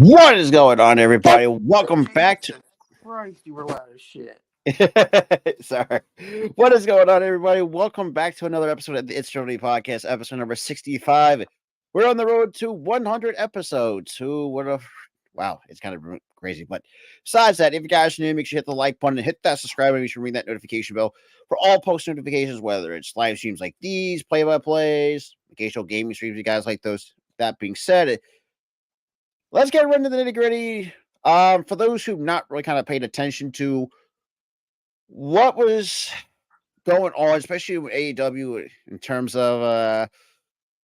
What is going on, everybody? Welcome back to. Christ, you were loud as shit. Sorry. What is going on, everybody? Welcome back to another episode of the It's Germany Podcast, episode number 65. We're on the road to 100 episodes. Who would have? Wow, it's kind of crazy. But besides that, if you guys are new, make sure you hit the like button and hit that subscribe button. You should ring that notification bell for all post notifications, whether it's live streams like these, play by plays, occasional gaming streams. You guys like those. That being said, let's get right into the nitty gritty. For those who've not really kind of paid attention to what was going on, especially with AEW in terms of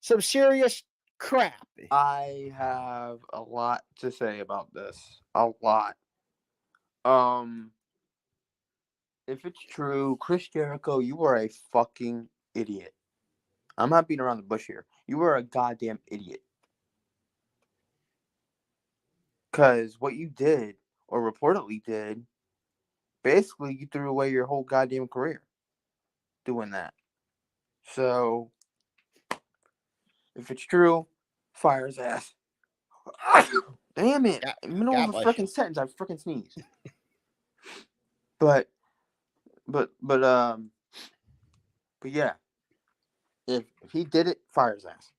some serious crap. I have a lot to say about this. A lot. If it's true, Chris Jericho, you are a fucking idiot. I'm not beating around the bush here. You are a goddamn idiot. Because what you did, or reportedly did, basically you threw away your whole goddamn career doing that. So, if it's true, fire his ass. Damn it! In the middle of a freaking sentence, I freaking sneeze. But yeah. If he did it, fire his ass.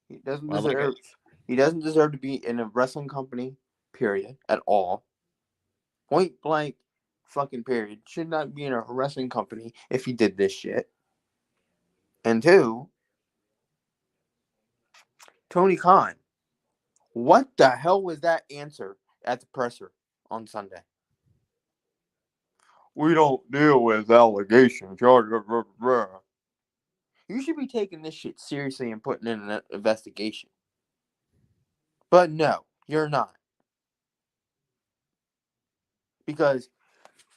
He doesn't deserve. He doesn't deserve to be in a wrestling company. Period. At all. Point blank. Fucking period. Should not be in a wrestling company if he did this shit. And two, Tony Khan. What the hell was that answer at the presser on Sunday? We don't deal with allegations. You should be taking this shit seriously and putting in an investigation. But no, you're not. Because,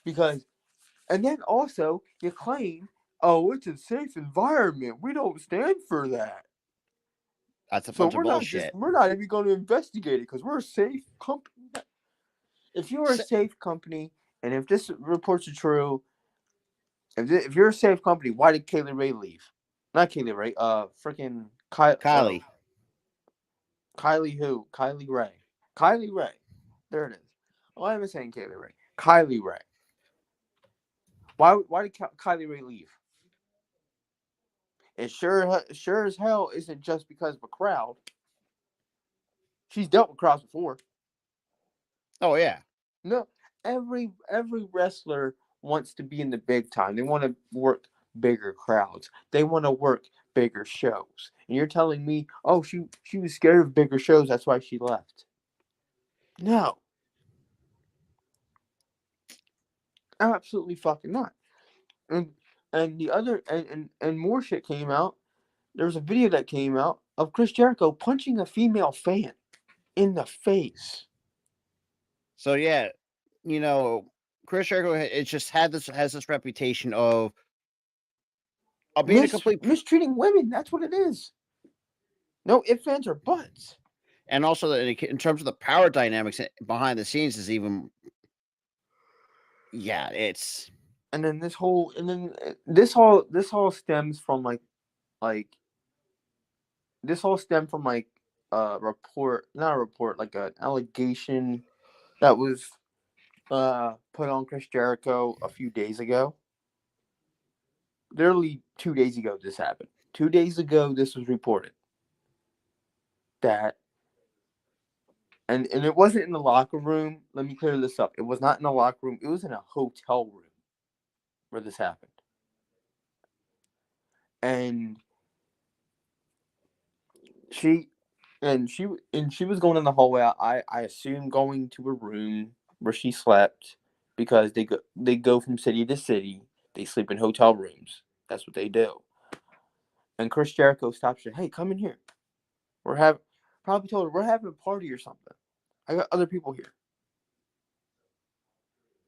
and then also you claim, oh, it's a safe environment. We don't stand for that. That's a bunch of bullshit. We're not even going to investigate it because we're a safe company. If you're a safe company, and if this reports are true, if you're a safe company, why did Kaylee Ray leave? Not Kaylee Ray. Freaking Kylie. Kylie who? Kylie Ray. Kylie Ray. There it is. Why am I saying Kaylee Ray? Kylie Ray. Why did Kylie Ray leave? It sure as hell isn't just because of a crowd. She's dealt with crowds before. Oh yeah. No, every wrestler wants to be in the big time. They want to work bigger crowds. They want to work bigger shows. And you're telling me, oh, she was scared of bigger shows, that's why she left. No. Absolutely fucking not. And the other and more shit came out. There was a video that came out of Chris Jericho punching a female fan in the face. So yeah, Chris Jericho has this reputation of being a complete mistreating women. That's what it is. No ifs, ands, or buts. And also, in terms of the power dynamics behind the scenes, is even. Yeah, it's. And then this all stems from like this all stemmed from like a report, not a report, like an allegation that was put on Chris Jericho a few days ago. Literally 2 days ago this happened. 2 days ago this was reported. That and it wasn't in the locker room. Let me clear this up. It was not in the locker room. It was in a hotel room where this happened. And she was going in the hallway. I assume going to a room where she slept, because they go from city to city. They sleep in hotel rooms. That's what they do. And Chris Jericho stops her. Hey, come in here. Probably told her we're having a party or something. I got other people here.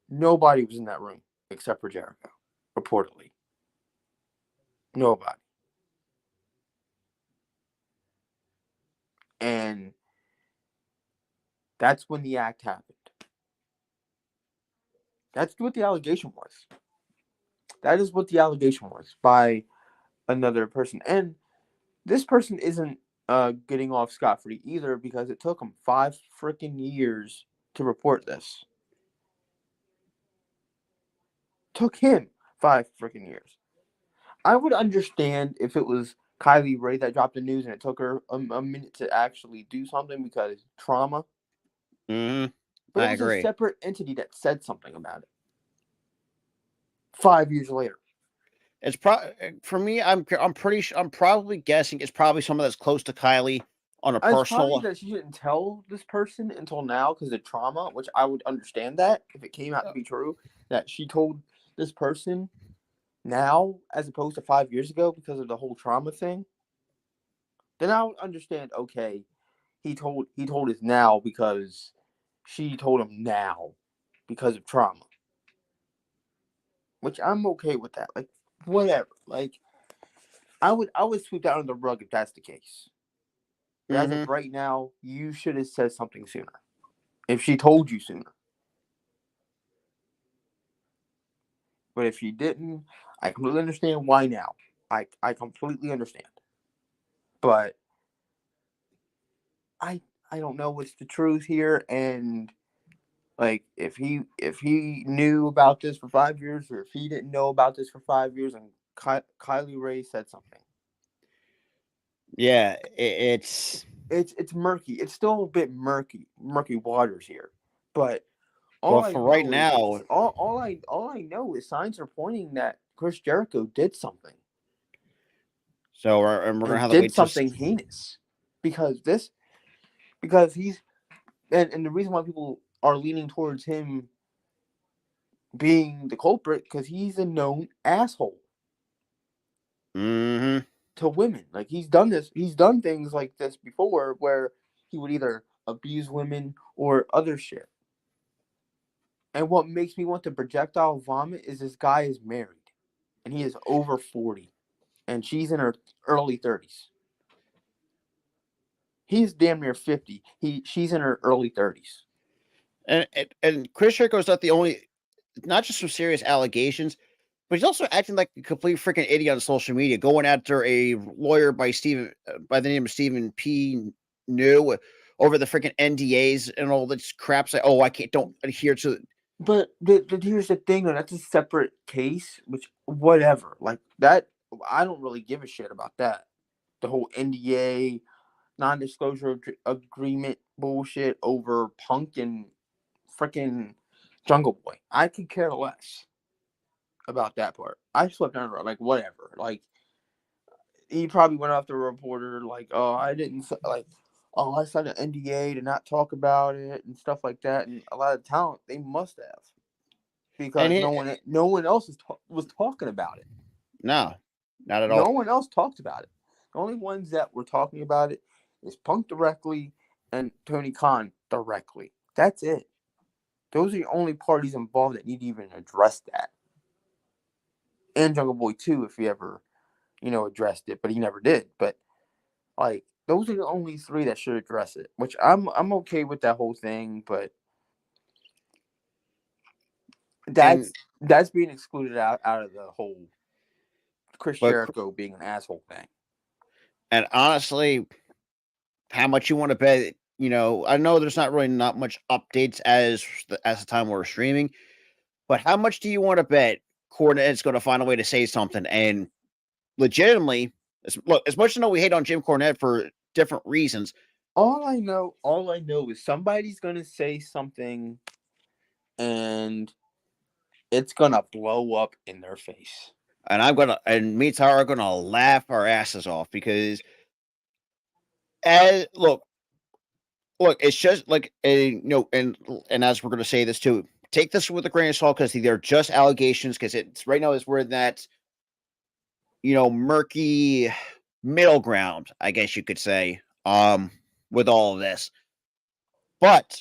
Nobody was in that room except for Jericho, reportedly. Nobody. And that's when the act happened. That's what the allegation was. That is what the allegation was by another person. And this person isn't getting off scot-free either, because it took him 5 freaking years to report this. Took him 5 freaking years. I would understand if it was Kylie Ray that dropped the news and it took her a minute to actually do something because trauma. Mm-hmm. But it I was a agree. separate entity that said something about it 5 years later. It's for me. I'm pretty. I'm probably guessing it's probably someone that's close to Kylie on a It's probably personal. that she didn't tell this person until now because of trauma, which I would understand that if it came out to be true, that she told this person now as opposed to 5 years ago because of the whole trauma thing. Then I would understand. Okay, he told us now because she told him now because of trauma, which I'm okay with that. Like whatever. Like I would sweep that under the rug if that's the case. But as of Mm-hmm. right now, you should have said something sooner. If she told you sooner. But if she didn't, I completely understand why now. I completely understand. But I I don't know what's the truth here, and like if he knew about this for 5 years or if he didn't know about this for 5 years and Kylie Ray said something. Yeah, it's It's murky. It's still a bit murky waters here. But well all I for right know is now. all I know is signs are pointing that Chris Jericho did something So and we're gonna and have to did wait to. something heinous because this because he's and the reason why people are leaning towards him being the culprit because he's a known asshole Mm-hmm. to women. Like he's done things like this before where he would either abuse women or other shit. And what makes me want to projectile vomit is this guy is married and he is over 40 and she's in her early 30s. He's damn near 50. She's in her early 30s. And Chris Jericho's not the only. Not just some serious allegations, but he's also acting like a complete freaking idiot on social media, going after a lawyer by the name of Stephen P. New over the freaking NDAs and all this crap. Say, oh, I can't, don't adhere to. But here's the thing, though. That's a separate case, which whatever. Like that, I don't really give a shit about that. The whole NDA, non-disclosure agreement bullshit over Punk and freaking Jungle Boy. I could care less about that part. I swept under it. Like whatever. Like he probably went after a reporter. Like, oh, I didn't like. Oh, I signed an NDA to not talk about it and stuff like that. And a lot of talent they must have And because no one else was talking about it. no, not at No all. one else talked about it. The only ones that were talking about it is Punk directly and Tony Khan directly. That's it. Those are the only parties involved that need to even address that. And Jungle Boy too, if he ever, addressed it, but he never did. But like those are the only three that should address it. Which I'm okay with that whole thing, but And that's being excluded out of the whole Chris but Jericho being an asshole thing. and honestly, how much you want to bet? I know there's not really not much updates as the time we're streaming, but how much do you want to bet Cornette's going to find a way to say something and legitimately? Look, as much as I know we hate on Jim Cornette for different reasons, All I know is somebody's gonna say something and it's gonna blow up in their face. and me and Tara are gonna laugh our asses off because as look, it's just like and as we're gonna say this too, take this with a grain of salt because they're just allegations because it's right now is where that murky middle ground, I guess you could say, with all of this. But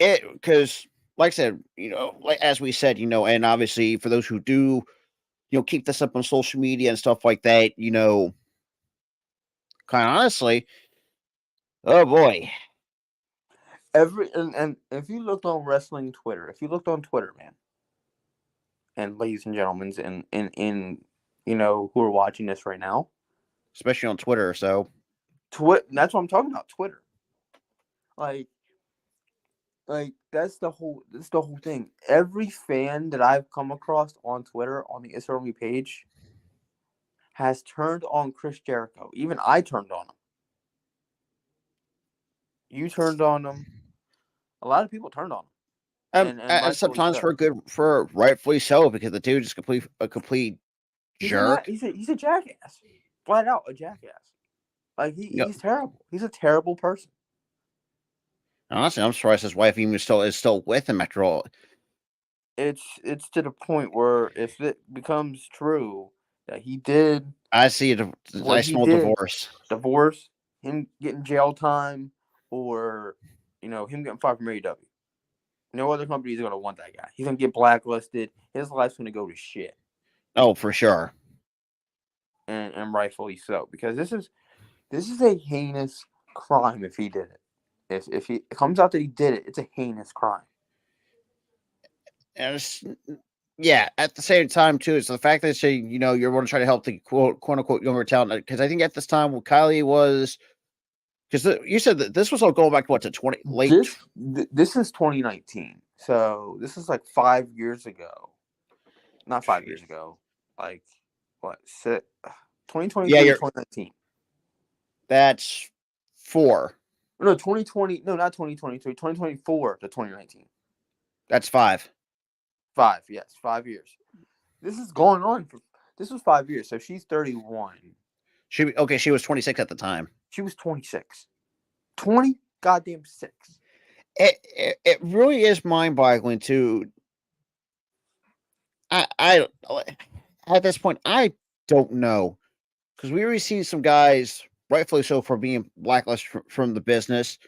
it because like I said, like as we said, and obviously for those who do, keep this up on social media and stuff like that, kind of honestly, oh boy. And if you looked on wrestling Twitter, if you looked on Twitter, man, and ladies and gentlemen, and who are watching this right now, especially on Twitter. So That's what I'm talking about. Twitter. Like that's the whole thing. Every fan that I've come across on Twitter on the It's Early page has turned on Chris Jericho. Even I turned on him. You turned on him. A lot of people turned on him, and and rightfully sometimes so. for rightfully so, because the dude is a complete jerk. He's a jackass, flat out a jackass. Like You know, he's terrible. He's a terrible person. honestly, I'm surprised his wife even is still with him after all. It's to the point where if it becomes true that he did I see it. what I he smell did, divorce. divorce, him getting jail time, or him getting fired from AEW. No other company is gonna want that guy. He's gonna get blacklisted. His life's gonna go to shit, Oh, for sure. and rightfully so, because this is a heinous crime if he did it. If it comes out that he did it, it's a heinous crime. And yeah, at the same time too, it's the fact that you're going to try to help the quote unquote younger talent, because I think at this time Kylie was, because you said that this was all going back to what, to 20 late. This is 2019, so this is like 5 years ago. Not 5 years ago, like what? 2023 Yeah, to 2019. That's 4. No, 2020. No, not 2023. 2024 to 2019. That's 5. 5, yes, 5 years. This is going on for. This was 5 years, so she's 31. She was 26 at the time. She was 26. 20 goddamn 6. It really is mind-boggling to. I at this point I don't know, because we already seen some guys, rightfully so, for being blacklisted from the business.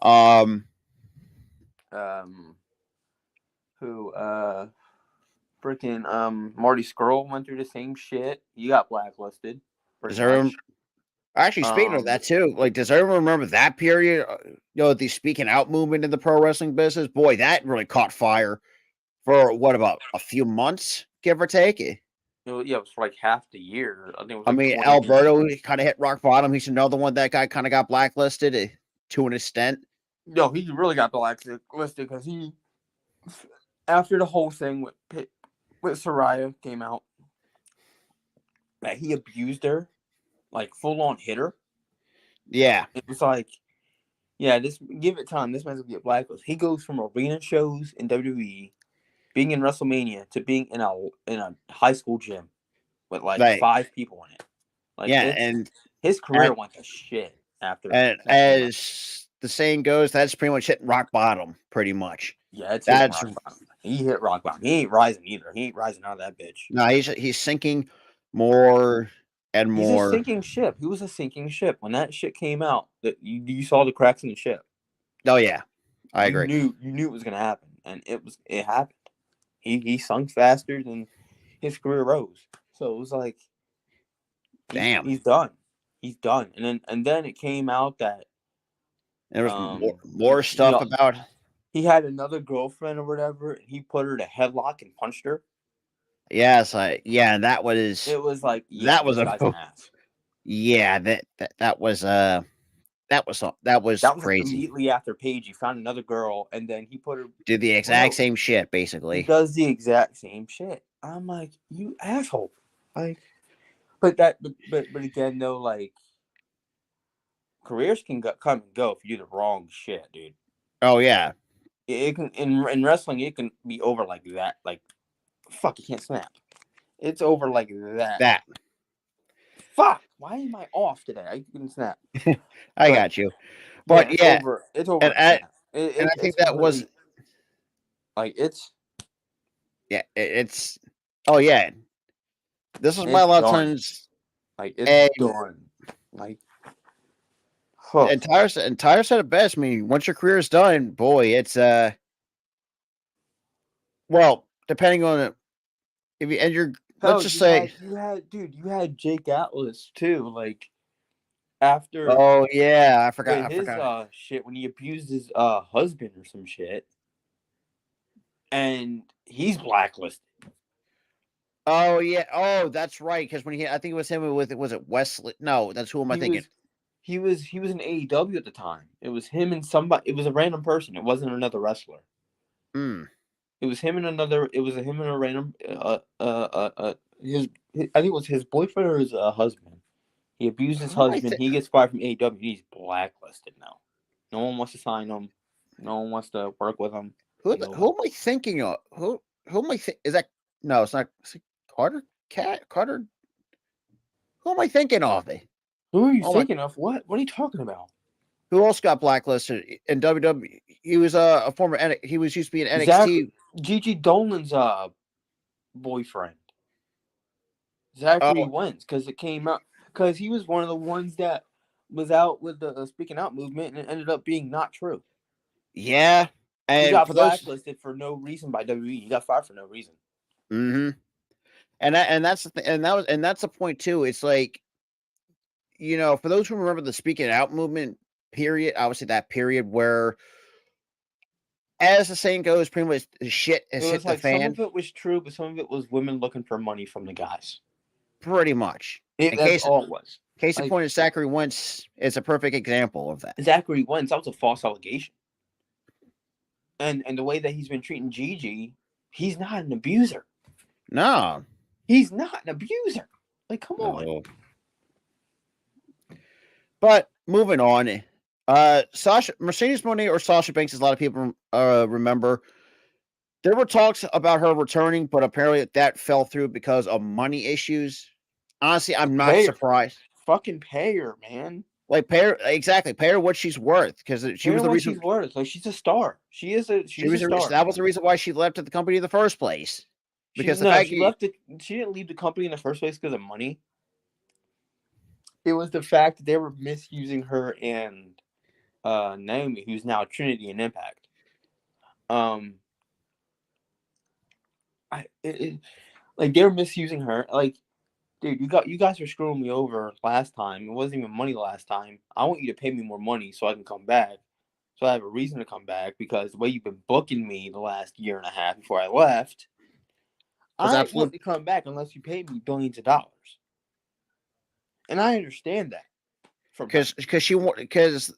Who freaking Marty Scurll went through the same shit. He got blacklisted pretty much. Actually, speaking of that too, like, does everyone remember that period? The speaking out movement in the pro wrestling business. Boy, that really caught fire for what, about a few months, give or take. Yeah, it was for like half the year. I think it was I like mean, 20. Alberto kind of hit rock bottom. He's another one that guy kind of got blacklisted to an extent. No, he really got blacklisted because he, after the whole thing with Soraya came out, that he abused her, like full on hit her. Yeah, it was like, yeah, give it time. This man's gonna get blacklisted. He goes from arena shows in WWE, being in WrestleMania, to being in a high school gym with like 5 people in it. Like, yeah, and his career went to shit after. And as the saying goes, that's pretty much hitting rock bottom, pretty much. Yeah, it's hitting rock bottom. He hit rock bottom. He ain't rising either. He ain't rising out of that bitch. No, he's sinking more and more. He's a sinking ship. He was a sinking ship when that shit came out. That you saw the cracks in the ship. Oh yeah, I agree. You knew it was gonna happen, and it happened. He sunk faster than his career rose. So it was like, damn, he's done. He's done. And then it came out that there was more stuff about. He had another girlfriend or whatever, and he put her in a headlock and punched her. Yes, and that was. It was like, that was an ass. Yeah, that was crazy. Like immediately after Paige, he found another girl, and then he put her. Did the exact same shit, basically. He does the exact same shit. I'm like, you asshole. Like, but again though, like, careers can come and go if you do the wrong shit, dude. Oh yeah. It can in wrestling, it can be over like that. Like, fuck, you can't snap. It's over like that. Fuck, why am I off today? I can snap. I got you. But it's over. And I think that was like, it's. Yeah, it's. Oh yeah. This is why a lot of times. Like, it's done. Like, entire said it best. I mean, once your career is done, boy, it's well, depending on it, if you and you're, let's just say you had Jake Atlas too. Like, after. Oh yeah, I forgot. His shit when he abused his husband or some shit, and he's blacklisted. Oh yeah. Oh, that's right. Because I think it was him with was it Wesley? No, that's who am I He thinking? was he was in AEW at the time. It was him and somebody. It was a random person. It wasn't another wrestler. Hmm. It was him and another. It was him and a random. I think it was his boyfriend or his husband. He abused his Who am I husband. He gets fired from AEW. He's blacklisted now. No one wants to sign him. No one wants to work with him. who Nobody. am I thinking of? Who am I is that? No, it's not. Is it Carter. Carter. Who am I thinking of? Who are you Oh my! thinking of? What are you talking about? Who else got blacklisted in WWE? He was a former. He was used to be in Zach NXT. Gigi Dolan's boyfriend. Zachary Oh Wentz, because it came out because he was one of the ones that was out with the speaking out movement, and it ended up being not true. yeah, He and got for those. blacklisted for no reason by WWE. He got fired for no reason. Mm-hmm. And that's the and that's the point too. It's like, for those who remember the speaking out movement period, I would say that period where, as the saying goes, pretty much the shit It has hit was the like some fan. of it was true, but some of it was women looking for money from the guys. Pretty much. In That's case all it was. case in Like point, Zachary Wentz is a perfect example of that. Zachary Wentz, that was a false allegation. And the way that he's been treating Gigi, he's not an abuser. No, He's not an abuser. Like, come on. no. But moving on, Sasha Mercedes Moné or Sasha Banks, as a lot of people remember, there were talks about her returning, but apparently that fell through because of money issues. Honestly, I'm not Pay her. surprised. Fucking pay her, man. Like, pay her what she's worth, because she Pay her was the what reason. she's worth. Like, she's a star. She's a star, That was man. the reason why she left the company in the first place. She Because the no, fact she left the. She didn't leave the company in the first place because of money. It was the fact that they were misusing her and Naomi, who's now Trinity and Impact. Like they were misusing her. Like, dude, you guys were screwing me over last time. It wasn't even money last time. I want you to pay me more money so I can come back. So I have a reason to come back because the way you've been booking me the last year and a half before I left, was I want absolute to come back unless you pay me billions of dollars. And I understand that from her. because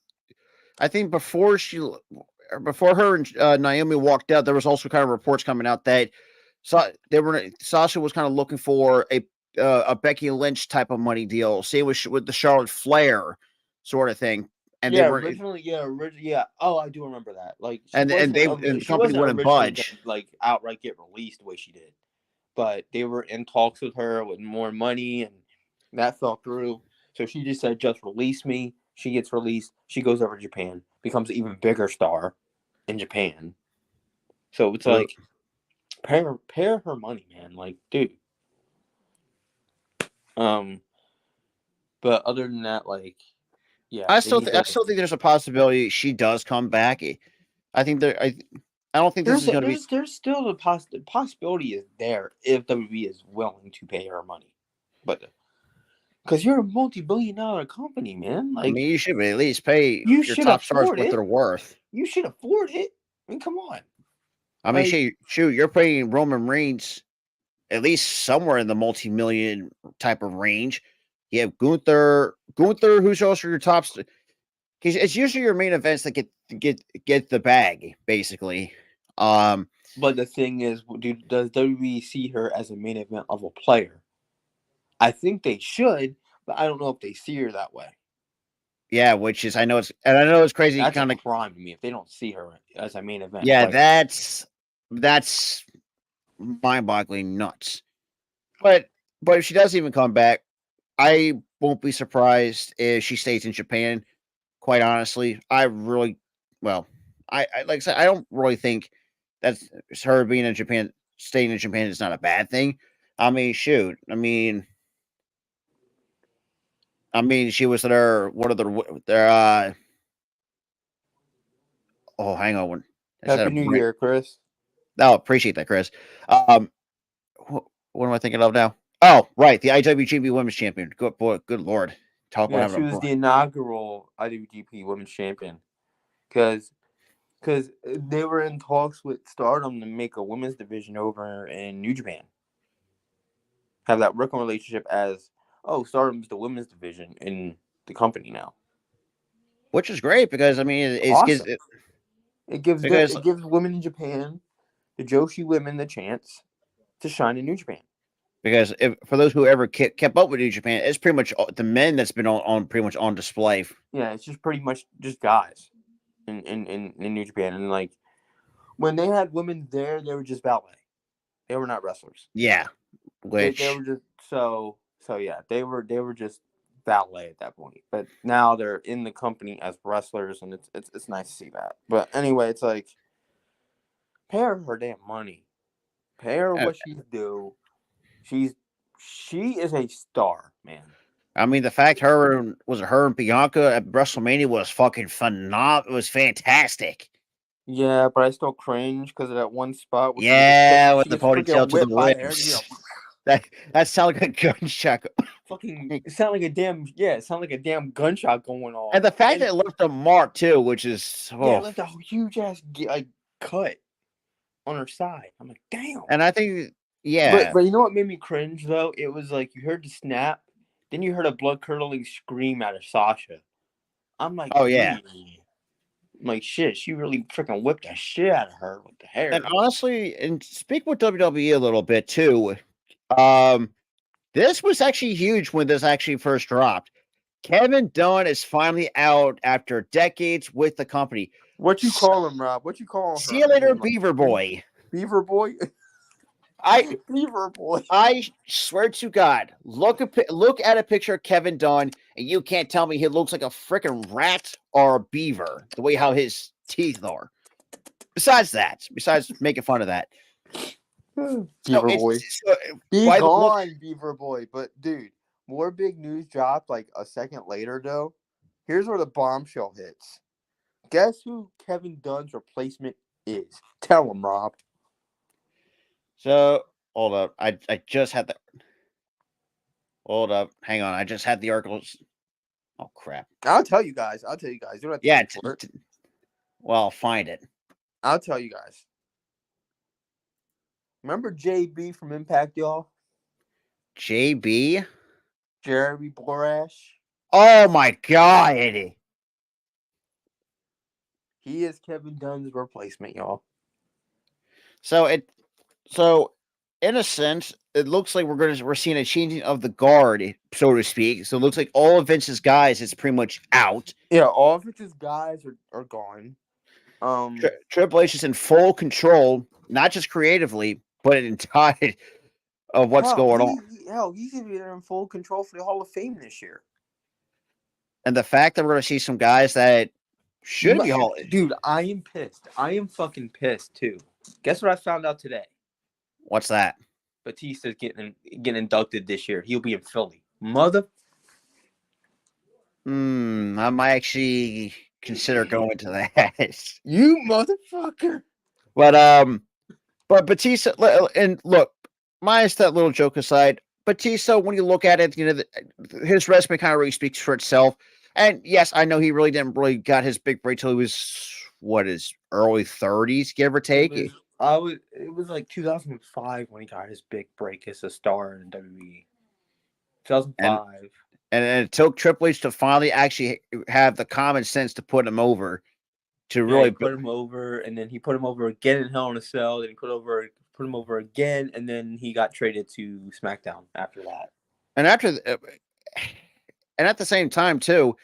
I think before her and Naomi walked out, there was also kind of reports coming out that Sasha was kind of looking for a Becky Lynch type of money deal, same with the Charlotte Flair sort of thing, and they Yeah, were originally, yeah. Oh, I do remember that. Like, and the she company wasn't wouldn't originally gonna budge. like outright get released the way she did, but they were in talks with her with more money, and that fell through. So she just said, "Just release me." She gets released. She goes over to Japan, becomes an even bigger star in Japan. So it's like, pay her money, man. Like, dude. Um, but other than that, like, yeah, they need I to. still think there's a possibility she does come back. I think I don't think this is going to be. There's still the possibility is there if WWE is willing to pay her money, but because you're a multi-billion-dollar company, man, I like mean, you should at least pay you your should top stars afford what it. they're worth. You should afford it. I mean, come on, I mean, like you're paying Roman Reigns at least somewhere in the multi-million type of range. You have Gunther, who's also your top. It's usually your main events that get the bag, basically. Um, but the thing is, does WWE see her as a main event level player? I think they should, but I don't know if they see her that way. yeah, which is I know it's crazy. That's a Kind of crime to me if they don't see her as a main event yeah, player. that's mind-boggling nuts. But if she does even come back, I won't be surprised if she stays in Japan. Quite honestly, I really well, I like I said, I don't really think that's her being in Japan, staying in Japan is not a bad thing. I mean, shoot, she was there. What are their oh, hang on, I just had Happy a New break. Year, Chris. Oh, appreciate that, Chris. What am I thinking of now? Oh, right, the IWGP Women's Champion. Good boy, good lord, talk about Yeah, having she a was the inaugural IWGP Women's Champion because they were in talks with Stardom to make a women's division over in New Japan. have that working relationship as Stardom's the women's division in the company now. which is great because I mean it's gives Awesome. It gives because women in Japan, the Joshi women, the chance to shine in New Japan. for those who ever kept up with New Japan, it's pretty much the men that's been on pretty much on display. Yeah, it's just pretty much just guys in New Japan, and like when they had women there, they were just ballet. They were not wrestlers. Yeah, They which were just yeah. They were just ballet at that point. But now they're in the company as wrestlers, and it's nice to see that. But anyway, it's like pay her damn money. Pay her uh, what she's due. She is a star, man. I mean the fact her and Bianca at WrestleMania was fucking phenomenal. It was fantastic. Yeah, but I still cringe because of that one spot where Yeah, with she the gets ponytail freaking to the whipped by the hair. ribs. That sounded like a gunshot. Fucking it sounded like a damn gunshot going off. And the fact And that it left a mark too, which is yeah, it left a huge ass like cut on her side. I'm like, damn. and I think yeah, But you know what made me cringe though? It was like you heard the snap, then you heard a blood curdling scream out of Sasha. I'm like, oh yeah. I'm like shit, she really freaking whipped the shit out of her with the hair. And honestly, and speak with WWE a little bit too. This was actually huge when this actually first dropped. Kevin Dunn is finally out after decades with the company. What you call him, Rob? What you call him? See you later, Beaver Boy. Beaver Boy? Beaver Boy. I swear to God, look at a picture of Kevin Dunn, and you can't tell me he looks like a freaking rat or a beaver, the way how his teeth are. Besides making fun of that. Beaver Boy. Be gone, Beaver Boy. But dude, more big news dropped like a second later though. Here's where the bombshell hits. Guess who Kevin Dunn's replacement is? Tell him, Rob. So hold up. I just had the hold up. Hang on. I just had the articles. Oh crap. I'll tell you guys. You don't have to Yeah. for it. Well, find it. I'll tell you guys. Remember JB from Impact, y'all? JB? Jeremy Borash? Oh my god. He is Kevin Dunn's replacement, y'all. So in a sense, it looks like we're seeing a changing of the guard, so to speak. So it looks like all of Vince's guys is pretty much out. Yeah, all of Vince's guys are gone. Triple H is in full control, not just creatively, but in entirety of what's going on. He's even in full control for the Hall of Fame this year. And the fact that we're going to see some guys that should be Hall. Dude, I am pissed. I am fucking pissed too. Guess what I found out today? What's that? Batista's getting inducted this year. He'll be in Philly. Mother. I might actually consider going to that. You motherfucker. But Batista, and look, minus that little joke aside, Batista, when you look at it, his resume kind of really speaks for itself. And yes, I know he really didn't got his big break till he was his early 30s, give or take. It was like 2005 when he got his big break as a star in WWE. 2005. And it took Triple H to finally actually have the common sense to put him over. To really put him over, and then he put him over again in Hell in a Cell. Then he put him over again, and then he got traded to SmackDown after that. And at the same time too,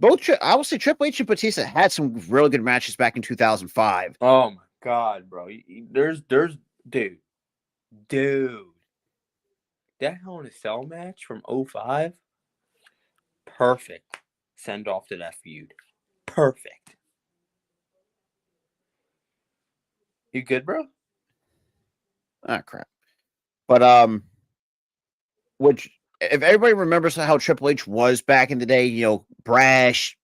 I would say Triple H and Batista had some really good matches back in 2005. Oh my god, bro! There's dude, that Hell in a Cell match from 2005, perfect send off to that feud. Perfect. You good, bro? Ah, crap. But which if everybody remembers how Triple H was back in the day, brash,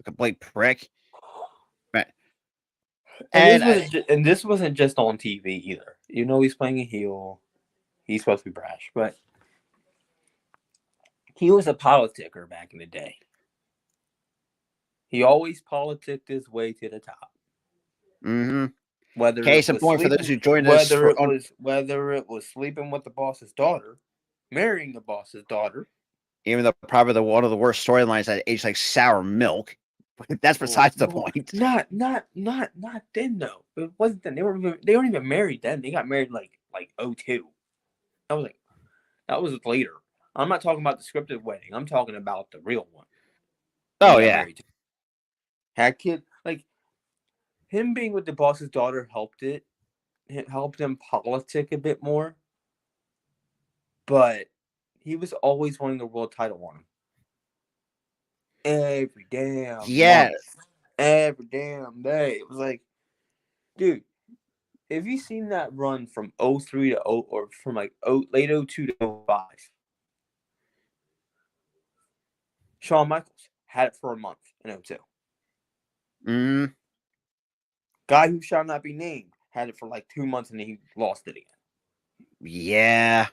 a complete prick. And this wasn't just on TV either. He's playing a heel. He's supposed to be brash, but he was a politicker back in the day. He always politicked his way to the top. Mm-hmm. Whether it Case in was point for those sleeping, who joined us whether it was sleeping with the boss's daughter, marrying the boss's daughter. even though probably one of the worst storylines that aged like sour milk. That's Well, besides the point. not then though. It wasn't then. They weren't even married then. They got married like '02. That was later. I'm not talking about the scripted wedding. I'm talking about the real one. Oh They got yeah, married. Had kid like him being with the boss's daughter helped it. It helped him politic a bit more. But he was always wanting the world title on him. Every damn yeah, month. Every damn day. It was like, dude, have you seen that run from '03 to or from like late '02 to '05? Shawn Michaels had it for a month in '02. mm, Guy who shall not be named had it for like 2 months and then he lost it again. yeah.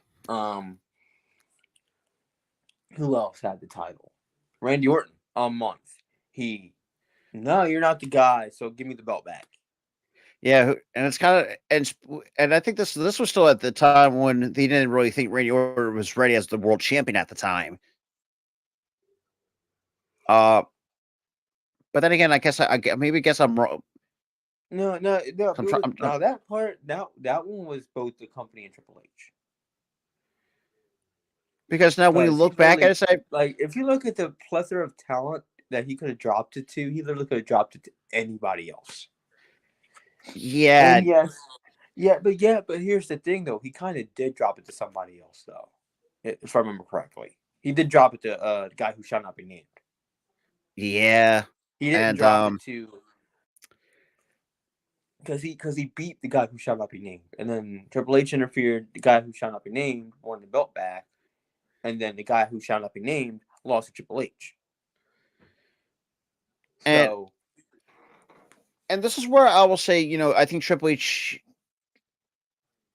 Who else had the title? Randy Orton, a month. No, you're not the guy, so give me the belt back. Yeah, and it's kind of and I think this was still at the time when they didn't really think Randy Orton was ready as the world champion at the time. But then again, I guess I'm wrong. No. That one was both the company and Triple H. Because now when you look back at it, say, like if you look at the plethora of talent that he could have dropped it to, he literally could have dropped it to anybody else. yeah, And but here's the thing though, he kind of did drop it to somebody else though, if I remember correctly. He did drop it to the guy who shall not be named. yeah, He didn't and drop it to because he beat the guy who shall not be named, and then Triple H interfered. The guy who shall not be named won the belt back, and then the guy who shall not be named lost to Triple H. So, and this is where I will say, I think Triple H.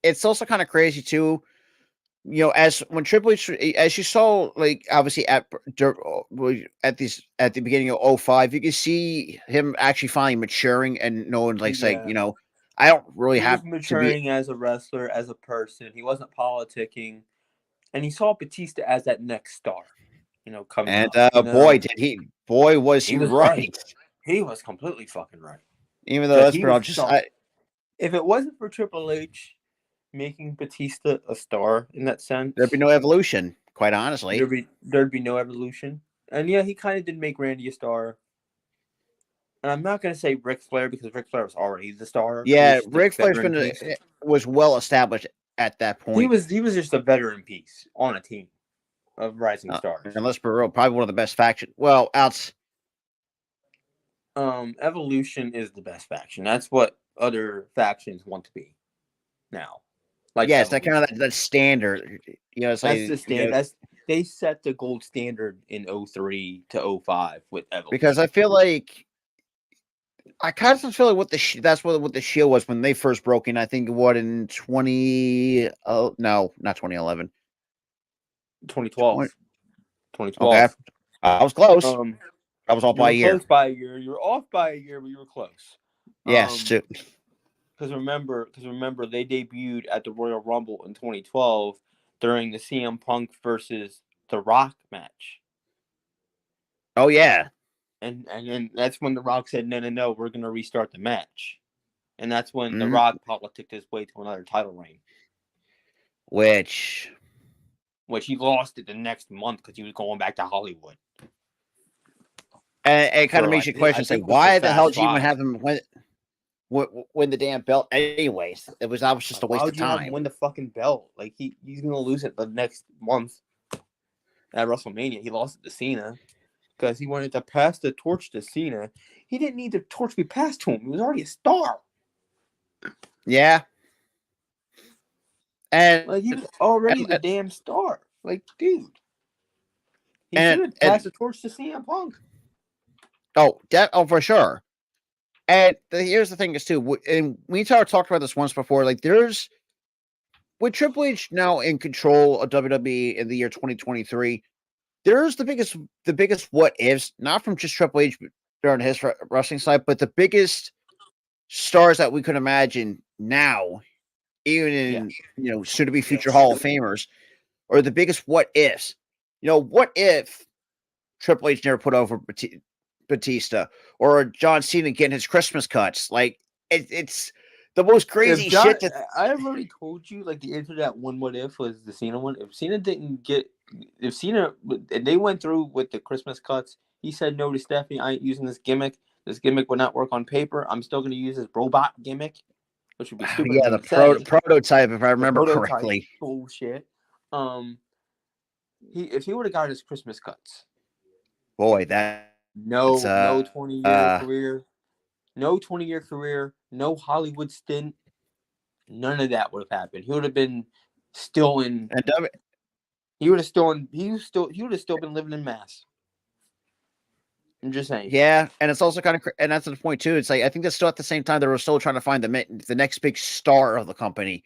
It's also kind of crazy too, as when Triple H, as you saw, like obviously at the beginning of '05, you can see him actually finally maturing and knowing, like, saying, I don't really he have was to be. maturing as a wrestler, as a person. He wasn't politicking, and he saw Batista as that next star, coming And up. boy, was he was right. He was completely fucking right. Even though that's pretty just. If it wasn't for Triple H making Batista a star in that sense, There'd be no evolution, quite honestly. There'd be no evolution. And yeah, he kind of did make Randy a star. And I'm not going to say Ric Flair because Ric Flair was already the star. Yeah, Ric Flair's was well established at that point. He was just a veteran piece on a team of rising stars. And let's be real, probably one of the best factions. Well, Evolution is the best faction. That's what other factions want to be now. Like, yes, that kind of that standard. It's that's the standard. They set the gold standard in '03 to '05 with Evolution. Because I feel like I kind of feel like that's what the Shield was when they first broke in. I think in 20. Oh no, not 2011. 2012. 2012. Okay, I was close. I was off by a year. Close by a year. You were off by a year, but you were close. Yes, too. Because remember, they debuted at the Royal Rumble in 2012 during the CM Punk versus The Rock match. Oh yeah. And that's when The Rock said, no, we're going to restart the match. And that's when The Rock politicked his way to another title reign. Which he lost it the next month because he was going back to Hollywood. And it kind of makes you question, say, why the hell did you even have him win the damn belt anyways? That was just a waste of time. Why would you have him win the fucking belt? Like, he's going to lose it the next month at WrestleMania. He lost it to Cena because he wanted to pass the torch to Cena. He didn't need the torch to be passed to him. He was already a star. Yeah. And like, he was already the damn star. Like, dude. He should have passed the torch to CM Punk. Oh, for sure. And here's the thing is too, and we talked about this once before. Like, there's with Triple H now in control of WWE in the year 2023. There's the biggest what ifs, not from just Triple H during his wrestling side, but the biggest stars that we could imagine now, even Yeah. in soon to be future Hall of Famers, or the biggest what ifs. What if Triple H never put over Batista, or John Cena getting his Christmas cuts? Like it's the most If crazy John, shit that. I've already told you, like the answer to that one what if was the Cena one. If Cena didn't get, if Cena, and they went through with the Christmas cuts, he said no to Stephanie. I ain't using this gimmick. This gimmick would not work on paper. I'm still going to use this robot gimmick, which would be stupid of Yeah, him the to say. prototype, if I The remember prototype correctly. bullshit. If he would have got his Christmas cuts, Boy, that's no 20-year career, no 20-year career, no Hollywood stint. None of that would have happened. He would have been still in. and He would have still. He would have still been living in Mass. I'm just saying. yeah, and it's also kind of, and that's the point too. It's like I think that's still at the same time they were still trying to find the next big star of the company,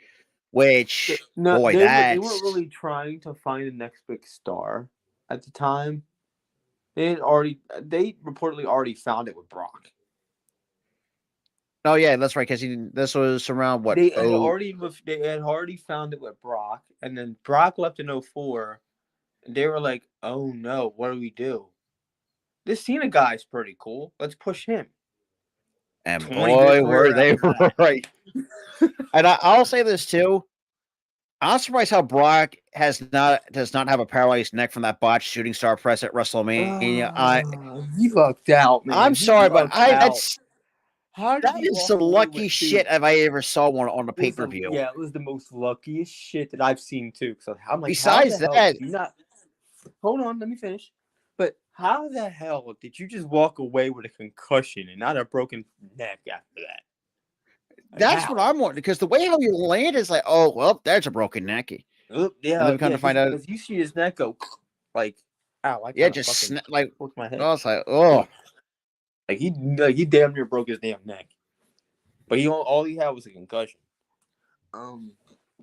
which No, boy, they weren't that's really trying to find the next big star at the time. They reportedly already found it with Brock. oh yeah, that's right. Because this was around what? They had already found it with Brock, and then Brock left in 04. And they were like, "Oh no, what do we do? This Cena guy's pretty cool. Let's push him." And 20-year boy, were career they after that. right. And I'll say this too. I'm surprised how Brock does not have a paralyzed neck from that botched shooting star press at WrestleMania. He lucked out, man. I'm He sorry, but lucked out. How did that he is walk the away with lucky two? shit if I ever saw one on a It was pay-per-view. it was the most luckiest shit that I've seen too. So I'm like, how the Besides hell that, did you not? Hold on, let me finish. But how the hell did you just walk away with a concussion and not a broken neck after that? Like that's what how? I'm wondering, because the way how you land is like, oh well, there's a broken neck, and then we kind of find out, because you see his neck go like, ow! I yeah, kind of just fucking like, broke my head. I was like, oh, Like he damn near broke his damn neck, but all he had was a concussion.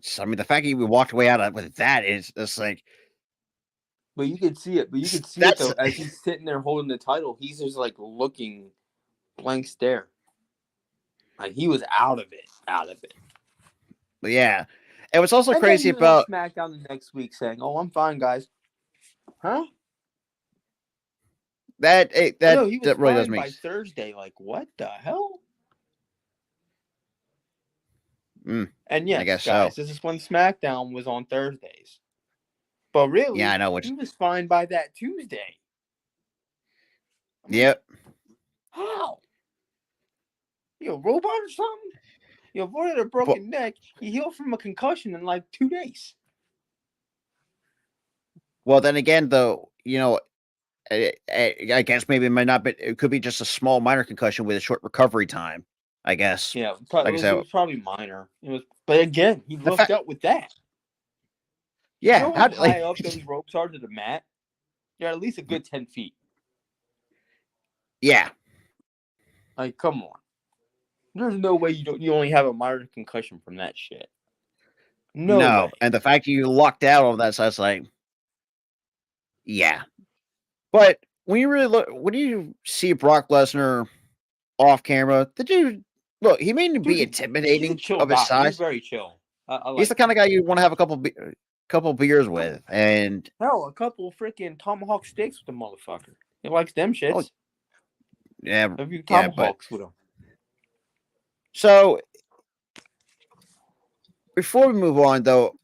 so, I mean, the fact that you walked away out of with that is just like But you could see it. But you could see it that's though as he's sitting there holding the title. He's just like looking blank stare. Like he was out of it. yeah. And what's also And then crazy he was on about SmackDown the next week saying, "Oh, I'm fine, guys." Huh? that, No, he was that really does fine make by Thursday. Like what the hell? And I yes, guess so. guys, this is when SmackDown was on Thursdays. But Yeah, really, I know. Which he was fine by that Tuesday. yep. How? You a robot or something? You avoided a But broken neck. You healed from a concussion in like 2 days. well, then again, though, I guess maybe it might not, but it could be just a small minor concussion with a short recovery time. I guess. Yeah, Like I it said, was probably minor. But again, he the lucked fact, out with that. You yeah, know how how high like up those ropes are to the mat? They're at least a good 10 feet. yeah, Like, come on. There's no way you only have a minor concussion from that shit. No no, way. and the fact you lucked out on that, so it's like, yeah. But when you really when you see Brock Lesnar off camera, the dude, look, he may be He's a intimidating chill of his guy. He's size. very chill. I He's the like kind him. of guy you want to have a couple beers with, and Hell, a couple freaking tomahawk steaks with the motherfucker. He likes them oh shits. yeah, A few yeah. But tomahawks with him. so before we move on, though,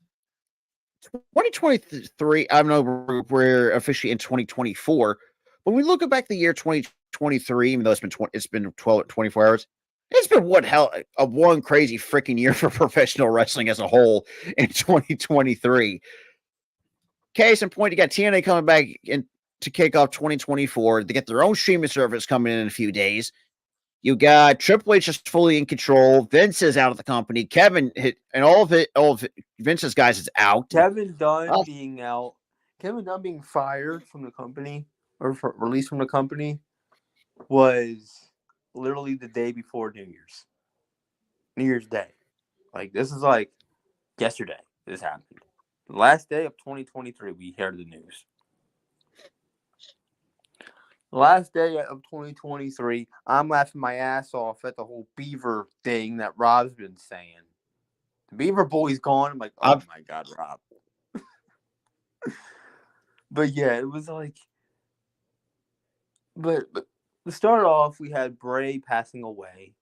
2023, I know we're officially in 2024. When we look back the year 2023, even though it's been 12, 24 hours, it's been one crazy freaking year for professional wrestling as a whole in 2023. Case in point, you got TNA coming back in to kick off 2024. They get their own streaming service coming in a few days. You got Triple H just fully in control. Vince is out of the company. Kevin hit, and all of Vince's guys is out. Kevin Dunn being out. Kevin Dunn being fired from the company or released from the company was literally the day before New Year's Day. Like this is like yesterday. This happened. The last day of 2023, we heard the news. Last day of 2023, I'm laughing my ass off at the whole Beaver thing that Rob's been saying. The Beaver boy's gone. I'm like, oh my God, Rob. But yeah, it was like, but to start off, we had Bray passing away.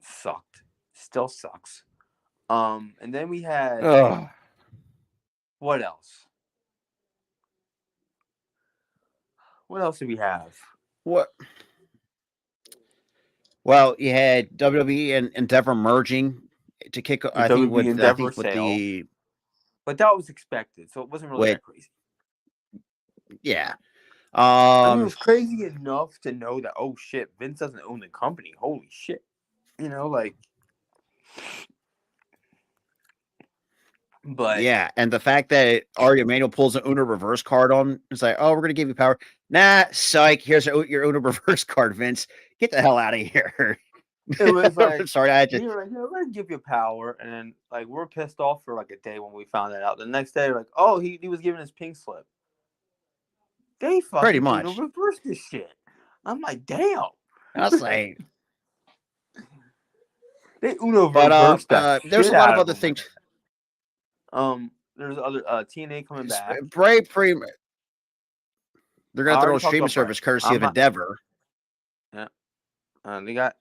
Sucked. Still sucks. And then we had, Ugh. what else? What else did we have? What? Well, you had WWE and Endeavor merging to kick. The I think WB with Endeavor sale. the But that was expected, so it wasn't really that crazy. Yeah. I mean, it was crazy enough to know that, oh shit, Vince doesn't own the company. Holy shit. You know, like. But. Yeah, and the fact that Ari Emanuel pulls an Uno reverse card on, it's like, oh, we're going to give you power. Nah, psych, here's your Uno reverse card, Vince. Get the hell out of here. It was like. Sorry, I had to. We were like, we're going to give you power. And then, like, we're pissed off for, like, a day when we found that out. The next day, like, oh, he was given his pink slip. They fucking Pretty much. Uno reverse this shit. I'm like, damn. I was like, they Uno reversed that. There's a lot of other things. There's other TNA coming back. Bray they're gonna throw a streaming service courtesy of Endeavor. Yeah. They got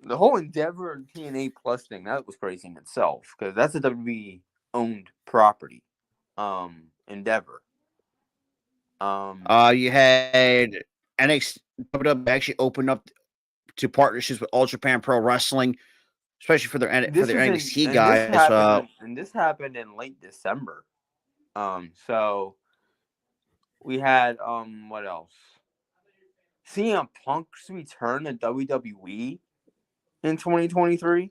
the whole Endeavor and TNA Plus thing. That was crazy in itself because that's a WWE owned property. Endeavor. You had NXT WWE actually opened up to partnerships with All Japan Pro Wrestling, especially for their NXT guys. And this happened in late December. So we had what else? CM Punk's return to WWE in 2023.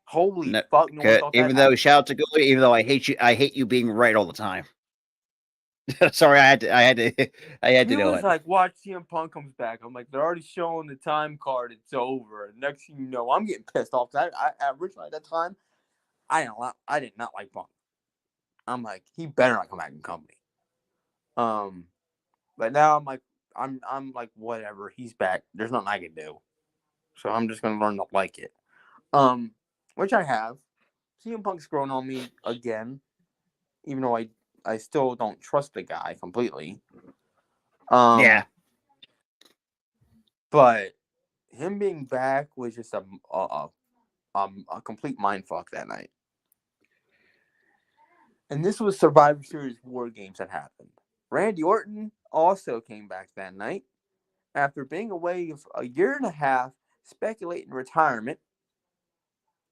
Holy fuck! No one thought even though shout out to Goody, even though I hate you being right all the time. Sorry, I had to do it. It was like, watch CM Punk comes back. I'm like, they're already showing the time card. It's over. And next thing you know, I'm getting pissed off. I originally at that time, I did not like Punk. I'm like, he better not come back in company. But now I'm like, I'm like, whatever. He's back. There's nothing I can do. So I'm just gonna learn to like it. Which I have. CM Punk's grown on me again, even though I still don't trust the guy completely. Yeah. But him being back was just a complete mindfuck that night. And this was Survivor Series War Games that happened. Randy Orton also came back that night after being away for a year and a half, speculating retirement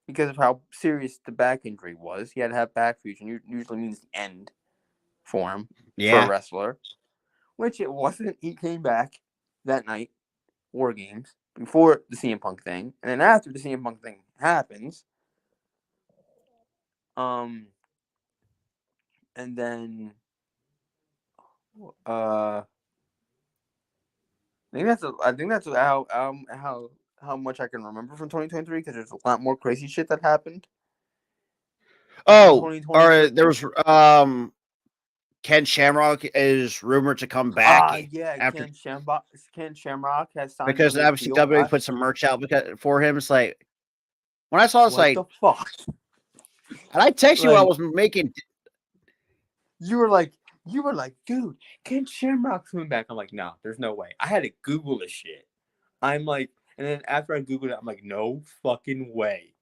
because of how serious the back injury was. He had to have back fusion. Usually means the end for him, for a wrestler, which it wasn't. He came back that night, War Games, before the CM Punk thing, and then after the CM Punk thing happens, and then I think that's how much I can remember from 2023 because there's a lot more crazy shit that happened. Oh, or there was Ken Shamrock is rumored to come back. After Ken Shamrock has signed because obviously WWE put some merch out for him. It's like when I saw this, like, what the fuck? And I text you while I was making. You were like, dude, Ken Shamrock's coming back. I'm like, nah, there's no way. I had to Google this shit. I'm like, and then after I Googled it, I'm like, no fucking way.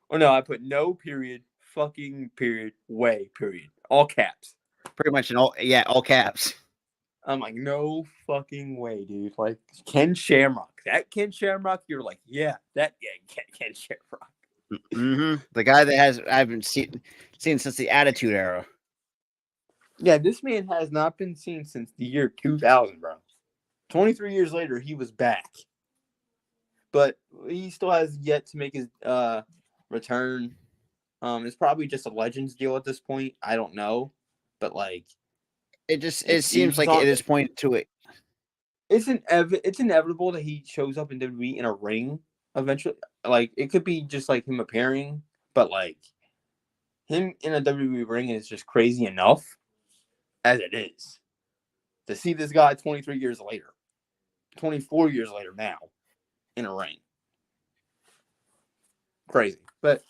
Or no, I put no period, fucking period, way, period. All caps. Pretty much all caps. I'm like, no fucking way, dude. Like, Ken Shamrock. That Ken Shamrock, you're like, Ken Shamrock. Mm-hmm. The guy that I've been seen since the Attitude Era. Yeah, this man has not been seen since the year 2000, bro. 23 years later, he was back. But he still has yet to make his return. It's probably just a Legends deal at this point. I don't know. But, like... It seems like it is pointed to it. It's inevitable that he shows up in WWE in a ring eventually. Like, it could be just, like, him appearing. But, like, him in a WWE ring is just crazy enough as it is. To see this guy 23 years later. 24 years later now in a ring. Crazy. But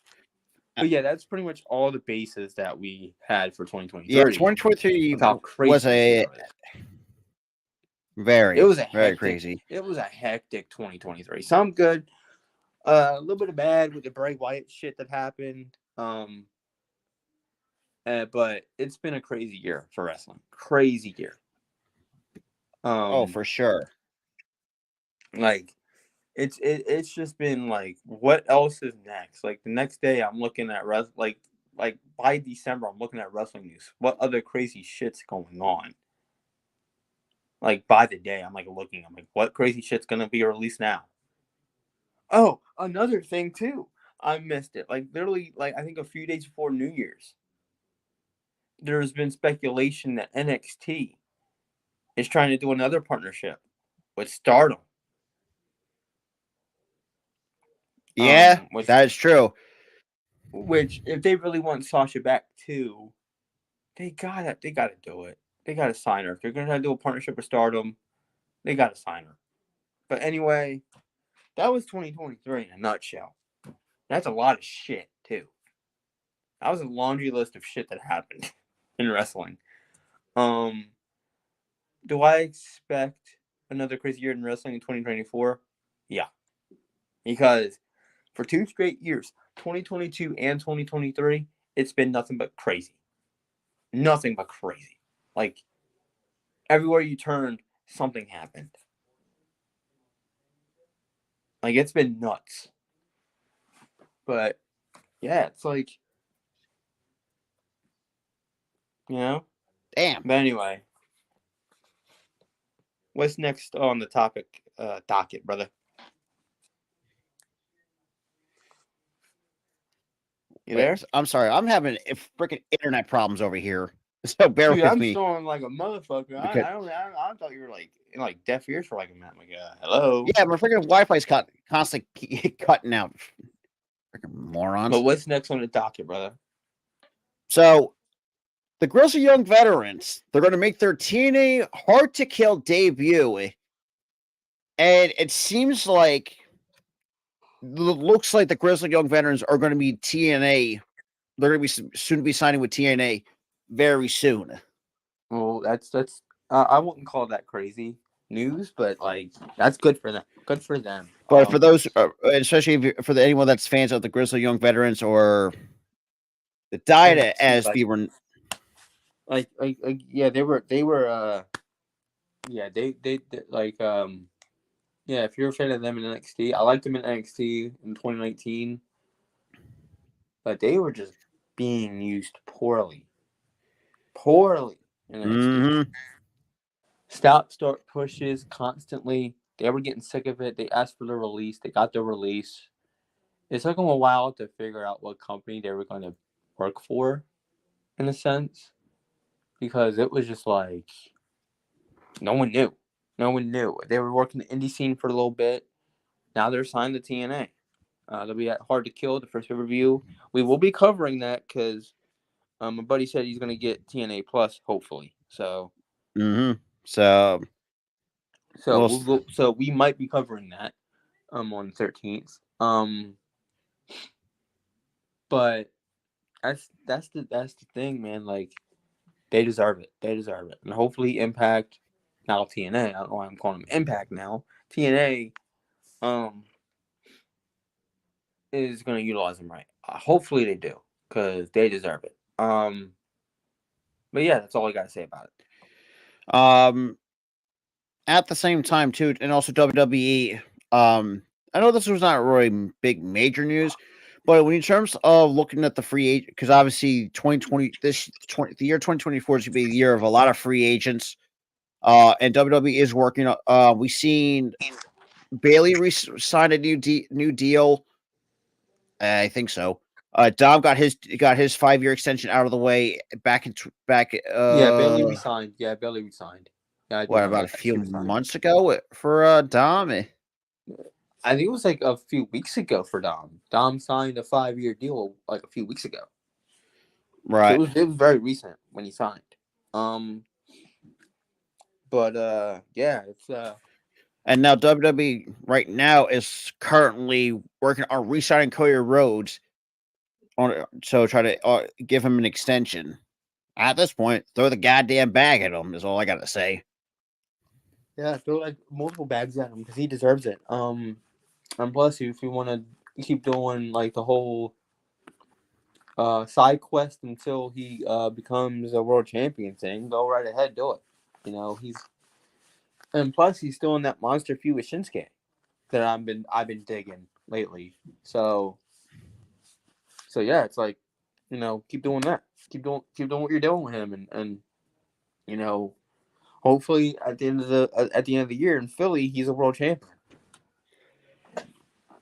yeah, that's pretty much all the bases that we had for Yeah, 2023 2023 of how was crazy this a year was. It very, was a very hectic. crazy. It was a hectic 2023. Some good, a little bit of bad with the Bray Wyatt shit that happened. But it's been a crazy year for wrestling. Crazy year. Oh, for sure. Like it's just been like, what else is next? Like the next day, I'm looking at like by December, I'm looking at wrestling news. What other crazy shit's going on? Like by the day, I'm like, what crazy shit's gonna be released now? Oh, another thing too. I missed it. Like literally, like I think a few days before New Year's, there's been speculation that NXT is trying to do another partnership with Stardom. Yeah, Which that is true. if they really want Sasha back too, they gotta do it. They gotta sign her. If they're gonna try to do a partnership with Stardom, they gotta sign her. But anyway, that was 2023 in a nutshell. That's a lot of shit too. That was a laundry list of shit that happened in wrestling. Do I expect another crazy year in wrestling in 2024? Yeah. Because for 2 straight years, 2022 and 2023, it's been nothing but crazy. Nothing but crazy. Like, everywhere you turned, something happened. Like, it's been nuts. But, yeah, it's like, Damn. But anyway, what's next on the docket, brother? You there? I'm sorry. I'm having freaking internet problems over here. So bear Dude, with I'm me. snoring like a motherfucker. Because I thought you were like in like deaf ears for like a minute. I'm like, hello. yeah, my freaking Wi-Fi's constantly cutting out. Freaking morons. But what's next on the docket, brother? So the Grizzly Young Veterans, they're going to make their TNA Hard to Kill debut, and it seems like looks like the Grizzly Young Veterans are going to be TNA. They're going to be soon to be signing with TNA very soon. Well, that's I wouldn't call that crazy news, but like that's good for them. Good for them. But for those, especially for anyone that's fans of the Grizzly Young Veterans or the died as we were, like yeah, they were yeah, they like yeah, if you're a fan of them in NXT, I liked them in NXT in 2019, but they were just being used poorly in NXT. mm-hmm. Start pushes constantly. They were getting sick of it. They asked for the release. They got the release. It took them a while to figure out what company they were going to work for, in a sense, because it was just like no one knew. No one knew. They were working the indie scene for a little bit. Now they're signed to TNA. They'll be at Hard to Kill, the first review. We will be covering that because my buddy said he's going to get TNA Plus, hopefully. So, So so we might be covering that on the 13th. But that's the thing, man. Like they deserve it. They deserve it, and hopefully Impact, now TNA. I don't know why I'm calling them Impact now. TNA, is going to utilize them right. Hopefully they do because they deserve it. But yeah, that's all I got to say about it. At the same time too, and also WWE. I know this was not really big major news, but in terms of looking at the free agent, because obviously the year 2024 is going to be the year of a lot of free agents. And WWE is working. We seen Bailey signed a new deal. I think so. Dom got his 5-year extension out of the way back. Yeah, Bailey resigned. Yeah, I do What know about a that. few months ago for Dom? I think it was like a few weeks ago for Dom. Dom signed a 5-year deal like a few weeks ago. Right. So it was very recent when he signed. But yeah, And now WWE right now is currently working on re-signing Cody Rhodes so try to give him an extension. At this point, throw the goddamn bag at him is all I gotta say. Yeah, throw like multiple bags at him because he deserves it. And plus, if you want to keep doing like the whole side quest until he becomes a world champion thing, go right ahead, do it. He's and plus he's still in that monster feud with Shinsuke that I've been digging lately. So yeah, it's like, keep doing that. Keep doing what you're doing with him, and you know, hopefully at the end of the year in Philly, he's a world champion.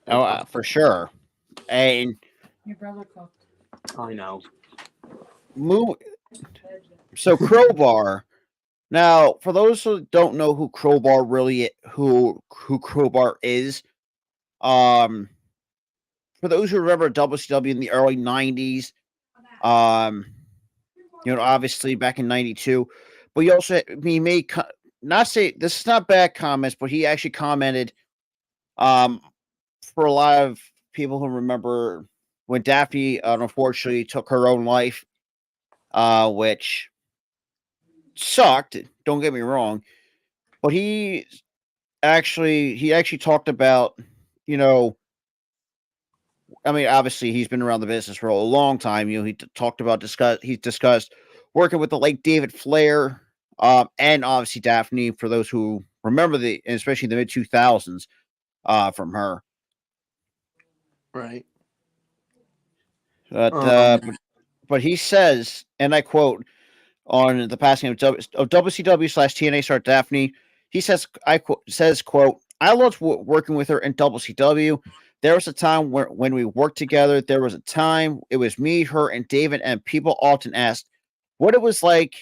Oh, for sure. And I know. move. So Crowbar. Now, for those who don't know who Crowbar is, um, for those who remember WCW in the early '90s, um, obviously back in '92, but he may not say this is not bad comments, but he actually commented, um, for a lot of people who remember when Daphne unfortunately took her own life, which sucked. Don't get me wrong, but he actually talked about, you know, I mean, obviously he's been around the business for a long time. He talked about he discussed working with the late David Flair, and obviously Daphne for those who remember especially the mid 2000s, from her. Right. But Um. but he says, and I quote, on the passing of WCW/TNA star Daphne. He says, quote, I loved working with her in WCW. There was a time when we worked together. There was a time it was me, her, and David, and people often asked what it was like.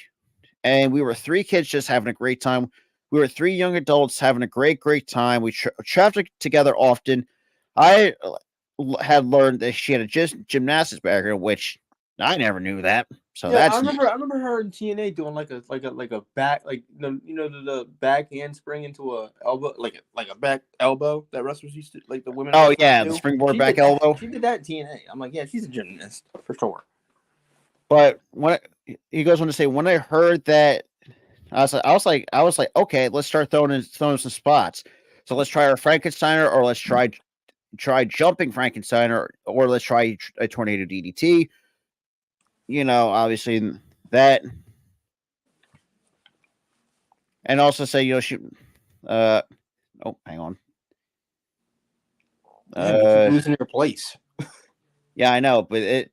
And we were three kids just having a great time. We were three young adults having a great time. We traveled together often. I had learned that she had a gymnastics background, which I never knew that. So Yeah, I that's remember. I remember her in TNA doing like a back the back handspring into a elbow like a back elbow that wrestlers used to like the women oh wrestlers yeah, the do. springboard She back did that. elbow. She did that in TNA. I'm like, yeah, she's a gymnast for sure. But he goes on to say, when I heard that, I was like, okay, let's start throwing some spots. So let's try our Frankensteiner, or let's try jumping Frankensteiner, or let's try a tornado DDT. Obviously that, and also say, she, uh, oh, hang on, Yeah, you keep losing your place. yeah, I know, but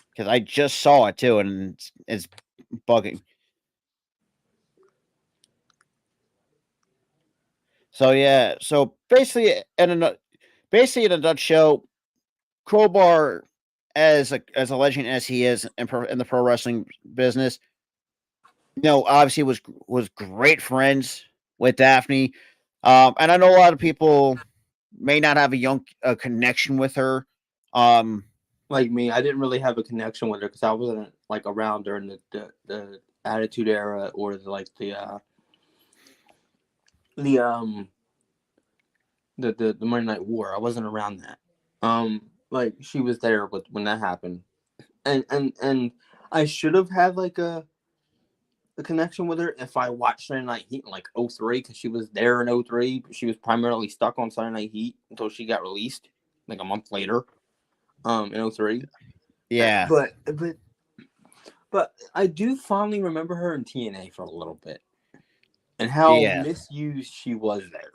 because I just saw it too, and it's bugging. So yeah, so basically in a nutshell, Crowbar, as a legend as he is in the pro wrestling business, obviously was great friends with Daphne, and I know a lot of people may not have a connection with her. Um, Like me, I didn't really have a connection with her because I wasn't like around during the Attitude Era or the the Monday Night War. I wasn't around that. Like she was there when that happened, and I should have had like a connection with her if I watched Sunday Night Heat in like '03 because she was there in '03. But she was primarily stuck on Sunday Night Heat until she got released like a month later, in '03. yeah, But I do fondly remember her in TNA for a little bit and how yeah, misused she was there.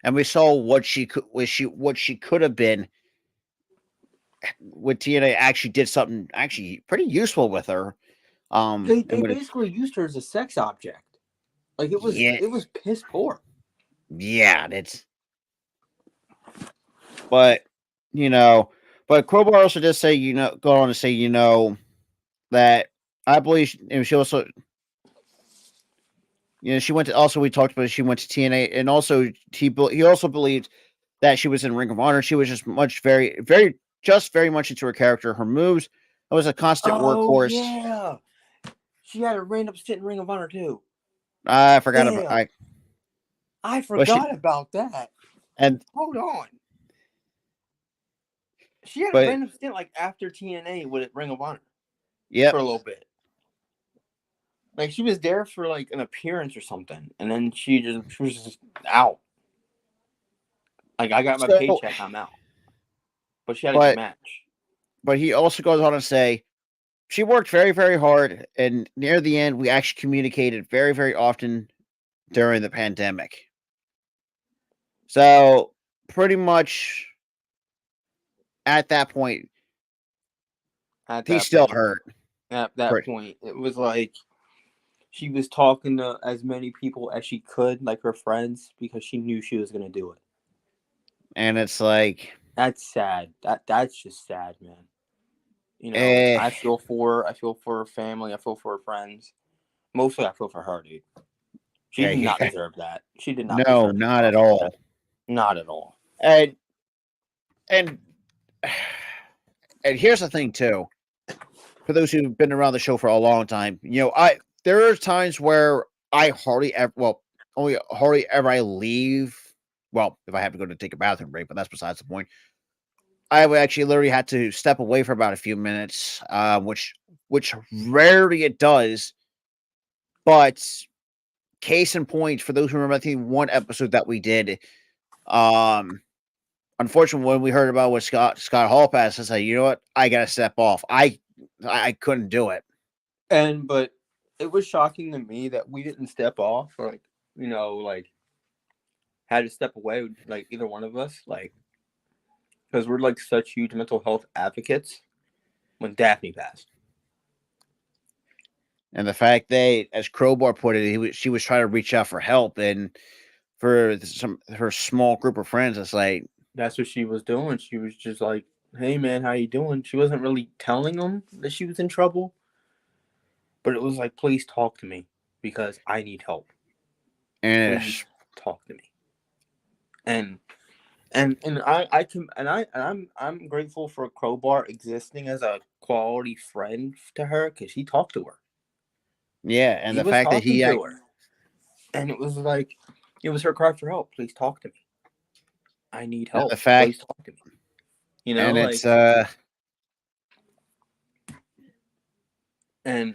and we saw what she could have been with TNA. Actually, did something actually pretty useful with her. They And when basically used her as a sex object. Like it was yeah, it was piss poor. yeah, that's but you know, but Crowbar also did say, go on to say, that I believe she also, she went to, also we talked about it, she went to TNA, and also he also believed that she was in Ring of Honor. She was just very much into her character, her moves. It was a constant Oh workhorse. yeah. She had a random stint in Ring of Honor too. I forgot about Damn. I. I Well, forgot about that. and Hold on. She had a but random stint like after TNA with Ring of Honor for yep. a little bit. Like she was there for like an appearance or something, and then she was just out. Like I got my So, paycheck, I'm out. But she had a good but match. he also goes on to say she worked very, very hard, and near the end, we actually communicated very, very often during the pandemic. So, pretty much at that point, At he that still point, hurt. at that Pretty, point, it was like she was talking to as many people as she could, like her friends, because she knew she was gonna do it. and it's like, That's sad. That's just sad, man. You know, eh, I feel for her family, I feel for her friends. Mostly I feel for her, dude. She yeah, did not yeah, deserve that. She did not no, deserve to not go at through that. all. Not at all. And and and here's the thing too. For those who've been around the show for a long time, there are times where I hardly ever, well, only hardly ever I leave. Well, if I have to go to take a bathroom break, but that's besides the point. I would actually literally had to step away for about a few minutes, which rarely it does. But case in point, for those who remember, I think one episode that we did, um, unfortunately, when we heard about what Scott Hall passed, I said, you know what, I gotta step off. I couldn't do it. But it was shocking to me that we didn't step off or like had to step away, like either one of us, like because we're like such huge mental health advocates. When Daphne passed, And the fact that, as Crowbar put it, she was trying to reach out for help, and for her small group of friends, it's like, that's what she was doing. She was just like, "Hey, man, how you doing?" She wasn't really telling them that she was in trouble, but it was like, "Please talk to me because I need help. and Please talk to me." And I can I'm grateful for Crowbar existing as a quality friend to her because he talked to her. yeah, and He the was fact that talking to her, and it was like it was her cry for help. Please talk to me. I need and the help. fact, Please talk to me. You know, and it's like and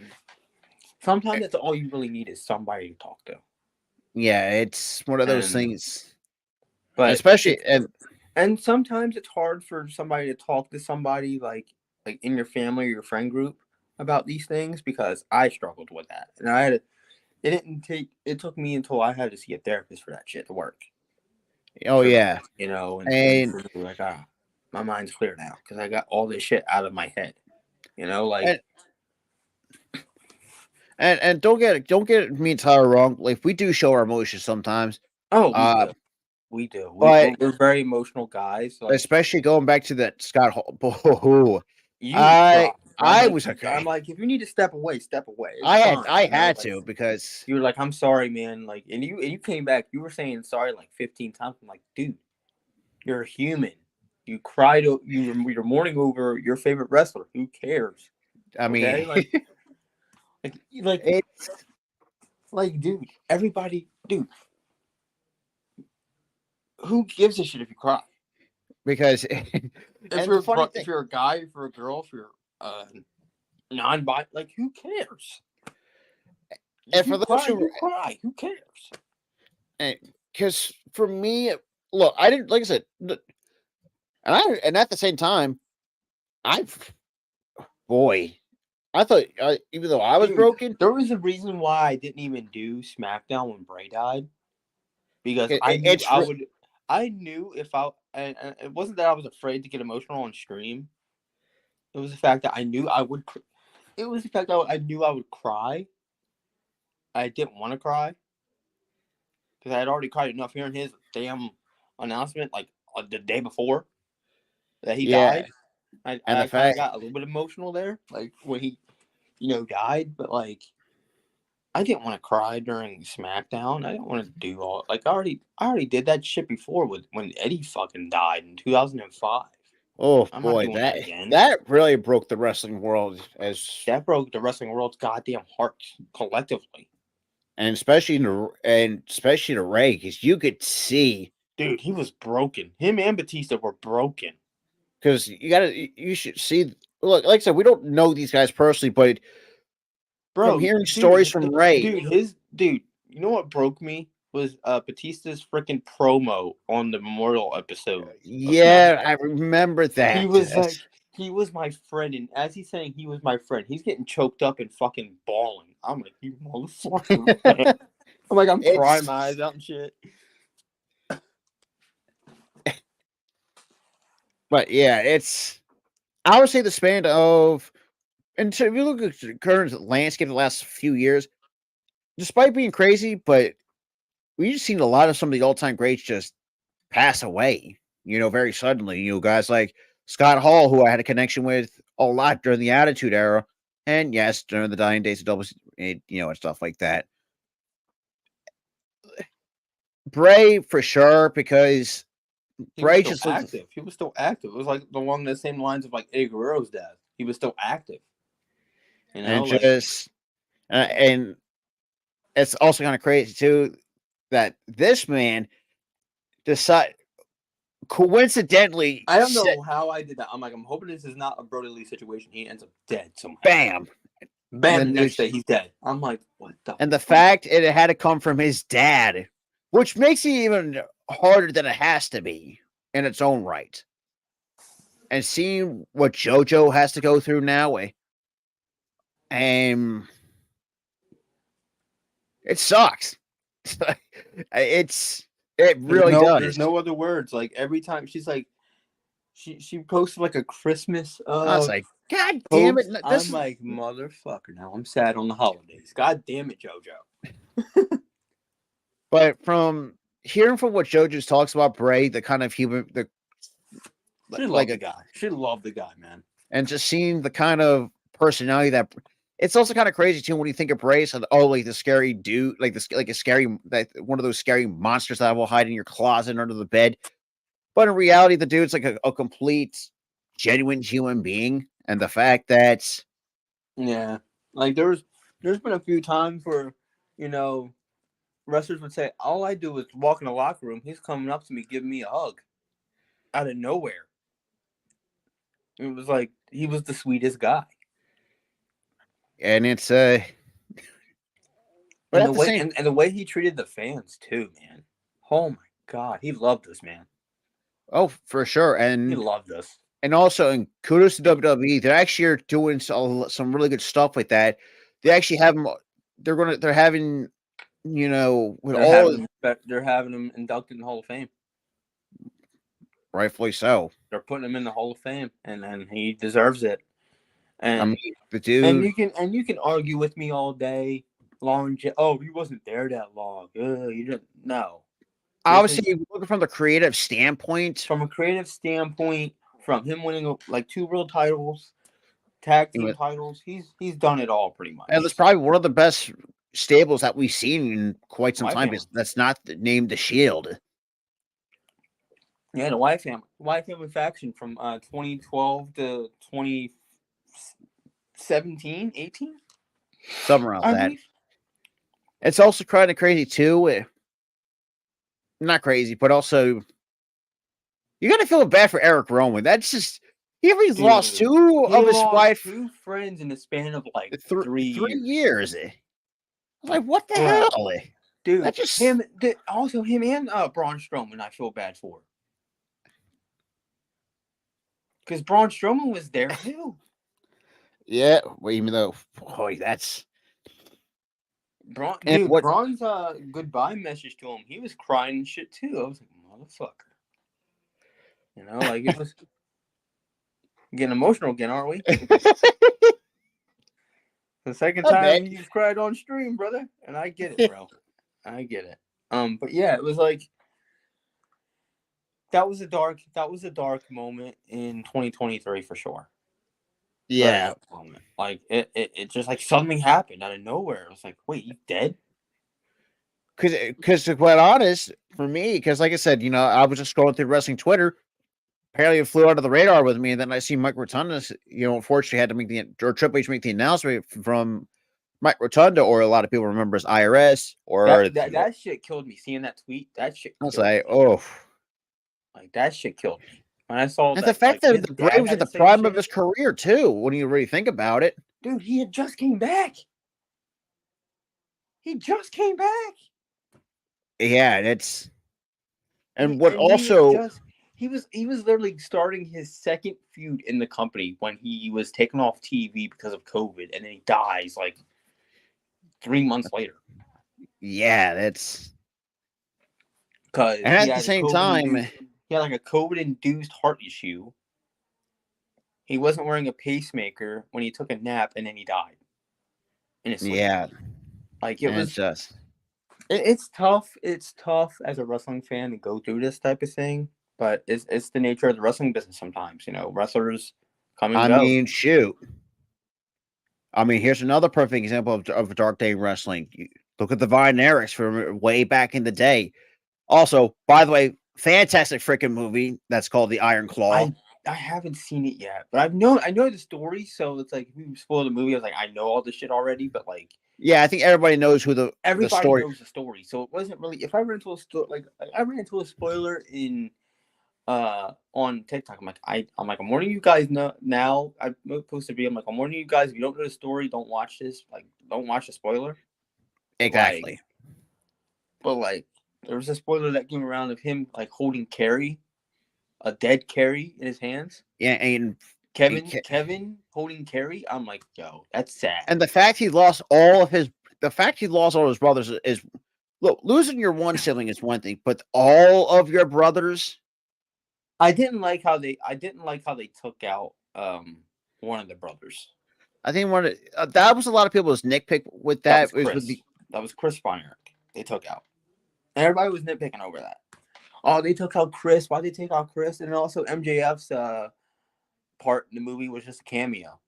sometimes that's all you really need is somebody to talk to. yeah, it's one of those And things, but especially, it's and sometimes it's hard for somebody to talk to somebody like in your family or your friend group about these things because I struggled with that. And it took me until I had to see a therapist for that shit to work. oh For yeah, and and for me like my mind's clear now because I got all this shit out of my head. Like and and don't get me entirely wrong. Like, we do show our emotions sometimes, oh we uh, do. We do. but We're very emotional guys. Like especially going back to that Scott Hall, you cry. I was I'm okay. like, if you need to step away, step away. It's fine. I had to, because You were like, I'm sorry, man. Like, and you came back. You were saying sorry like 15 times. I'm like, dude, you're a human. You cried. You're mourning over your favorite wrestler. Who cares? I Okay, mean, like, it's dude. Everybody, dude. Who gives a shit if you cry? because If and the funny if thing, you're a guy, if you're a girl, if you're non-bi, like, who cares? and If for you those cry, who, you cry. Who cares? because for me, look, I didn't, like I said, and at the same time, I boy, I thought, even though I was Dude, broken, there was a reason why I didn't even do SmackDown when Bray died because I knew it's I would. I knew if I and it wasn't that I was afraid to get emotional on stream. It was the fact that I knew I would. It was the fact that I knew I would cry. I didn't want to cry because I had already cried enough hearing his damn announcement like the day before that he yeah, died. I and the I kind of fact, got a little bit emotional there, like when he died, but like I didn't want to cry during SmackDown. I didn't want to do all like I already did that shit before with when Eddie fucking died in 2005. oh I'm not boy, doing that again. that really broke the wrestling world, as That broke the wrestling world's goddamn hearts collectively. and especially the Ray, because you could see, Dude, he was broken. Him and Batista were broken. because you should see. Look, like I said, we don't know these guys personally, but from Bro, hearing stories from Ray, dude, you know what broke me was Batista's freaking promo on the Memorial episode of yeah, SmackDown. I remember He that. was like, he was my friend, and as he's saying he was my friend, he's getting choked up and fucking bawling. I'm like, you motherfucker, man. I'm like, I'm crying It's, my eyes out and shit. but yeah, it's. I would say the span of, and so if you look at the current landscape of the last few years, despite being crazy, but we've just seen a lot of some of the all-time greats just pass away, very suddenly. Guys like Scott Hall, who I had a connection with a lot during the Attitude Era, and yes, during the dying days of double, and stuff like that. Bray for sure, because He was Bray still just looks, active. He was still active. It was like along the same lines of like Eddie Guerrero's death. He was still active. You know, and like just, and it's also kind of crazy too that this man decide coincidentally I don't know how I did that. I'm like, I'm hoping this is not a Brody Lee situation. He ends up dead somehow. bam, Bam, the the next news, day he's dead. I'm like, what the? and the fact it had to come from his dad, which makes it even harder than it has to be in its own right. And seeing what JoJo has to go through now, and it sucks. It really There's does. no other words. Like every time she's like, she posted like a Christmas I was like, God damn it! post. This I'm is, like, motherfucker. Now I'm sad on the holidays. God damn it, JoJo. but from hearing from what JoJo talks about Bray, the kind of human, She like loved the guy. She loved the guy, man. and just seeing the kind of personality that it's also kind of crazy too when you think of Bray, so like the scary dude, like this, like a scary, like one of those scary monsters that will hide in your closet under the bed. But in reality, the dude's like a complete, genuine human being, and the fact that Yeah, like there's been a few times where, you know, wrestlers would say, all I do is walk in the locker room. He's coming up to me, giving me a hug out of nowhere. It was like he was the sweetest guy. and it's but And at the the way same, and the way he treated the fans too, man. Oh my god, he loved us, man. oh for sure, He and loved us. also and kudos to WWE, they actually are doing some really good stuff with that. They actually have them. They're having with all They're having him inducted in the Hall of Fame. rightfully so. They're putting him in the Hall of Fame, and he deserves it. I And mean, the dude. you can argue with me all day long. Oh, he wasn't there that long. You didn't know. Obviously, looking from the creative standpoint, From a creative standpoint, from him winning like 2 world titles, tag team titles, he's done it all pretty much. and it's probably one of the best stables that we've seen in quite some time. That's not named the Shield. Yeah, the Wyatt family faction from 2012 to 2017, 18, Somewhere around I that. believe. It's also kind of crazy too. Not crazy, but also you got to feel bad for Eric Rowan. That's just he's lost two of his wife, 2 friends in the span of like 3 years. I was like, what the Bro. hell, dude? That just him and Braun Strowman. I feel bad for because Braun Strowman was there too. Yeah, well, even though, boy, that's Braun's goodbye message to him. He was crying and shit too. I was like, motherfucker. You know, like it was getting emotional again, aren't we? The second time you've cried on stream, brother, and I get it, bro. I get it. But yeah, it was like that was a dark moment in 2023 for sure. Yeah. Moment. Like it just like something happened out of nowhere. It was like, wait, you dead? Because to be quite honest, for me, because like I said, I was just scrolling through wrestling Twitter. Apparently, it flew under the radar with me, and then I see Mike Rotunda, unfortunately had to make or Triple H make the announcement from Mike Rotunda, or a lot of people remember as IRS, or That shit killed me. Seeing that tweet, that shit I was killed like, me. oh. Like that shit killed me when I saw And the that. fact Like that his the Brave dad was had at to the say prime of shit. his career too, when you really think about it. Dude, he had just came back. He just came back. Yeah, it's and what And he had also just he was literally starting his second feud in the company when he was taken off TV because of COVID, and then he dies like 3 months later yeah, that's because and he at the had a same COVID time, induced. He had like a COVID induced heart issue. He wasn't wearing a pacemaker when he took a nap, and then he died in his sleep. yeah, Like it and it's was. just It's tough. It's tough as a wrestling fan to go through this type of thing, but it's the nature of the wrestling business. Sometimes wrestlers come and I go. mean, shoot. I mean, here's another perfect example of Dark Day Wrestling. Look at the Vine Erics from way back in the day. Also, by the way, fantastic freaking movie that's called The Iron Claw. I haven't seen it yet, but I know the story, so it's like if we spoil the movie, I was like I know all this shit already, but like Yeah, I think everybody knows who the everybody story. knows the story, so it wasn't really. If I ran into a I ran into a spoiler in on TikTok. I'm like I'm warning you guys now. I'm supposed to be. I'm like I'm warning you guys. If you don't know the story, don't watch this. Like don't watch the spoiler. But like, Exactly. there was a spoiler that came around of him like holding Carrie, a dead Carrie in his hands. Yeah, and Kevin holding Carrie. I'm like, yo, that's sad. and the fact he lost all his brothers is look, losing your one sibling is one thing, but all of your brothers. I didn't like how they took out one of the brothers. I think that was a lot of people's nitpick with That that was was with Chris. That was Chris Feinberg. They took out. And everybody was nitpicking over that. Oh, they took out Chris. Why did they take out Chris? And also MJF's part in the movie was just a cameo.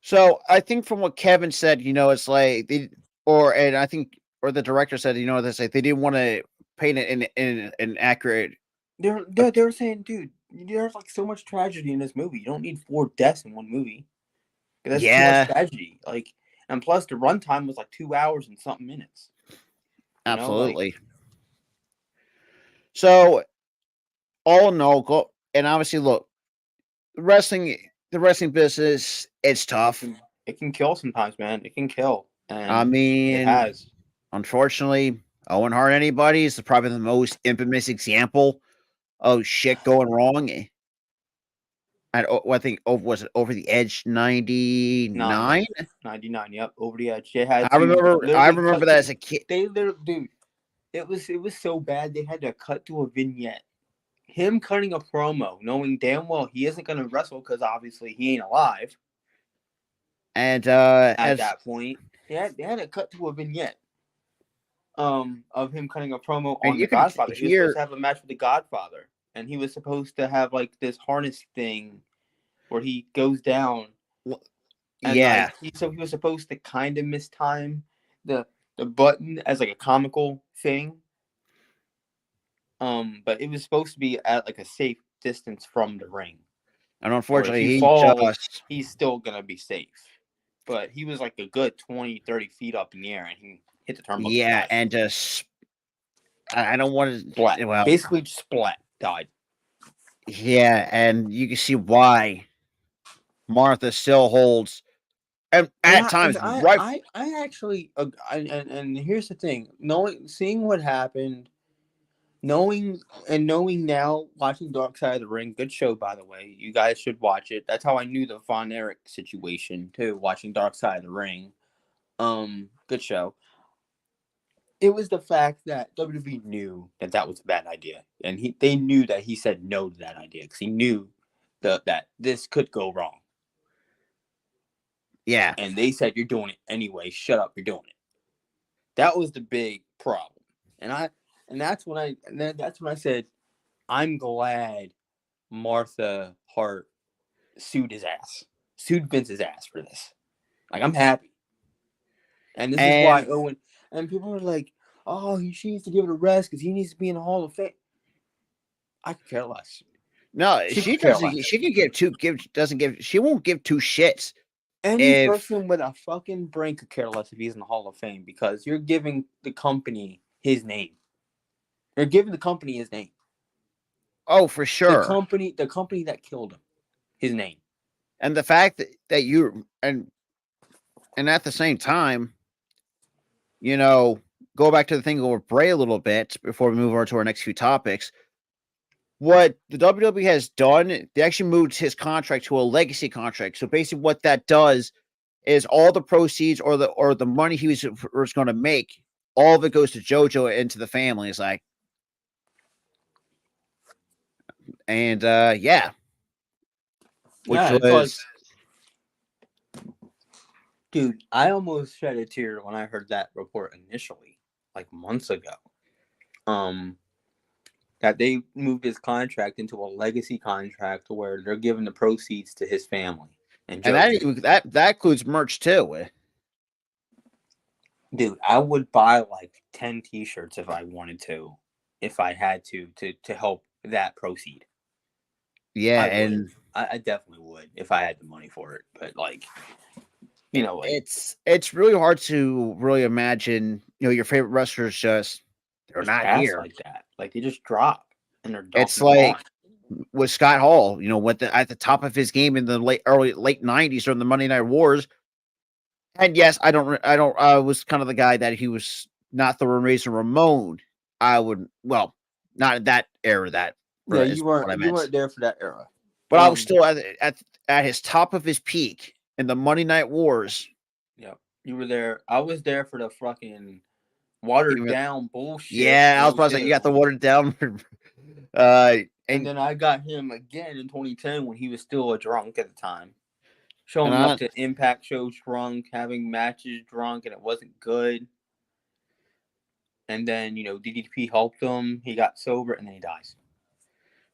So I think from what Kevin said, it's like and I think or the director said, that's like they didn't want to paint it in an accurate. They were saying, dude, there's like so much tragedy in this movie. You don't need 4 deaths in one movie. That's too much tragedy. Like, and plus the runtime was like 2 hours and something minutes. Absolutely. So all in all, and obviously, look, the wrestling business, it's tough. It can kill sometimes, man. It can kill. And I mean, it has. Unfortunately, Owen Hart anybody is probably the most infamous example of shit going wrong. I think was it Over the Edge 99? 99, yep, Over the Edge. They had I remember that as a kid. They literally, dude, it was so bad they had to cut to a vignette. Him cutting a promo, knowing damn well he isn't going to wrestle because obviously he ain't alive. And at that point, they had to cut to a vignette of him cutting a promo on the Godfather. He was supposed to have a match with the Godfather, and he was supposed to have like this harness thing where he goes down. And so he was supposed to kind of mistime the button as like a comical thing. But it was supposed to be at like a safe distance from the ring. And unfortunately, if he falls, he's still gonna be safe. But he was like a good 20, 30 feet up in the air, and he hit the turnbuckle. Yeah, and just I don't want to splat. Well, basically just splat, died. Yeah, and you can see why Martha still holds, and at times, I actually, and here's the thing: seeing what happened, knowing now, watching Dark Side of the Ring, good show by the way. You guys should watch it. That's how I knew the Von Erich situation too. Watching Dark Side of the Ring, good show. It was the fact that WWE knew that was a bad idea, and they knew that he said no to that idea because he knew that this could go wrong. Yeah, and they said you're doing it anyway. Shut up, you're doing it. That was the big problem, and that's when I said I'm glad Martha Hart sued Vince's ass for this. Like I'm happy, and this is why Owen and people are like, oh, she needs to give it a rest because he needs to be in the Hall of Fame. I could care less. No, she doesn't. She can give two. She won't give two shits Any if person with a fucking brain could care less if he's in the Hall of Fame because you're giving the company his name. You're giving the company his name. oh, for sure. The company that killed him, his name. And the fact that you and at the same time, you know, go back to the thing with Bray a little bit before we move on to our next few topics. What the WWE has done, they actually moved his contract to a legacy contract. So basically, what that does is all the proceeds or the money he was going to make, all of it goes to JoJo and to the family. It's like, and yeah, which Yeah, it's like, was dude, I almost shed a tear when I heard that report initially, like months ago. That they moved his contract into a legacy contract where they're giving the proceeds to his family and and JoJo. that includes merch too. Dude, I would buy like 10 t-shirts if I wanted to, if I had to help that proceed. Yeah, I would. and I definitely would if I had the money for it. But like, you know, like it's really hard to really imagine, your favorite wrestlers they're just not pass here. like that. Like they just drop and they're It's gone. like with Scott Hall, at the top of his game in the late 90s during the Monday Night Wars. And yes, I was kind of the guy that he was not the Razor Ramon. Well, not in that era. That Yeah, is what I you meant. weren't there for that era. But I was still at his top of his peak in the Monday Night Wars. Yeah, you were there. I was there for the fucking watered Even, down bullshit yeah, in I was about to say you got the 02. watered down. And then I got him again in 2010 when he was still a drunk at the time. and Showing up I to Impact shows drunk, having matches drunk, and it wasn't good. And then, DDP helped him. He got sober, and then he dies.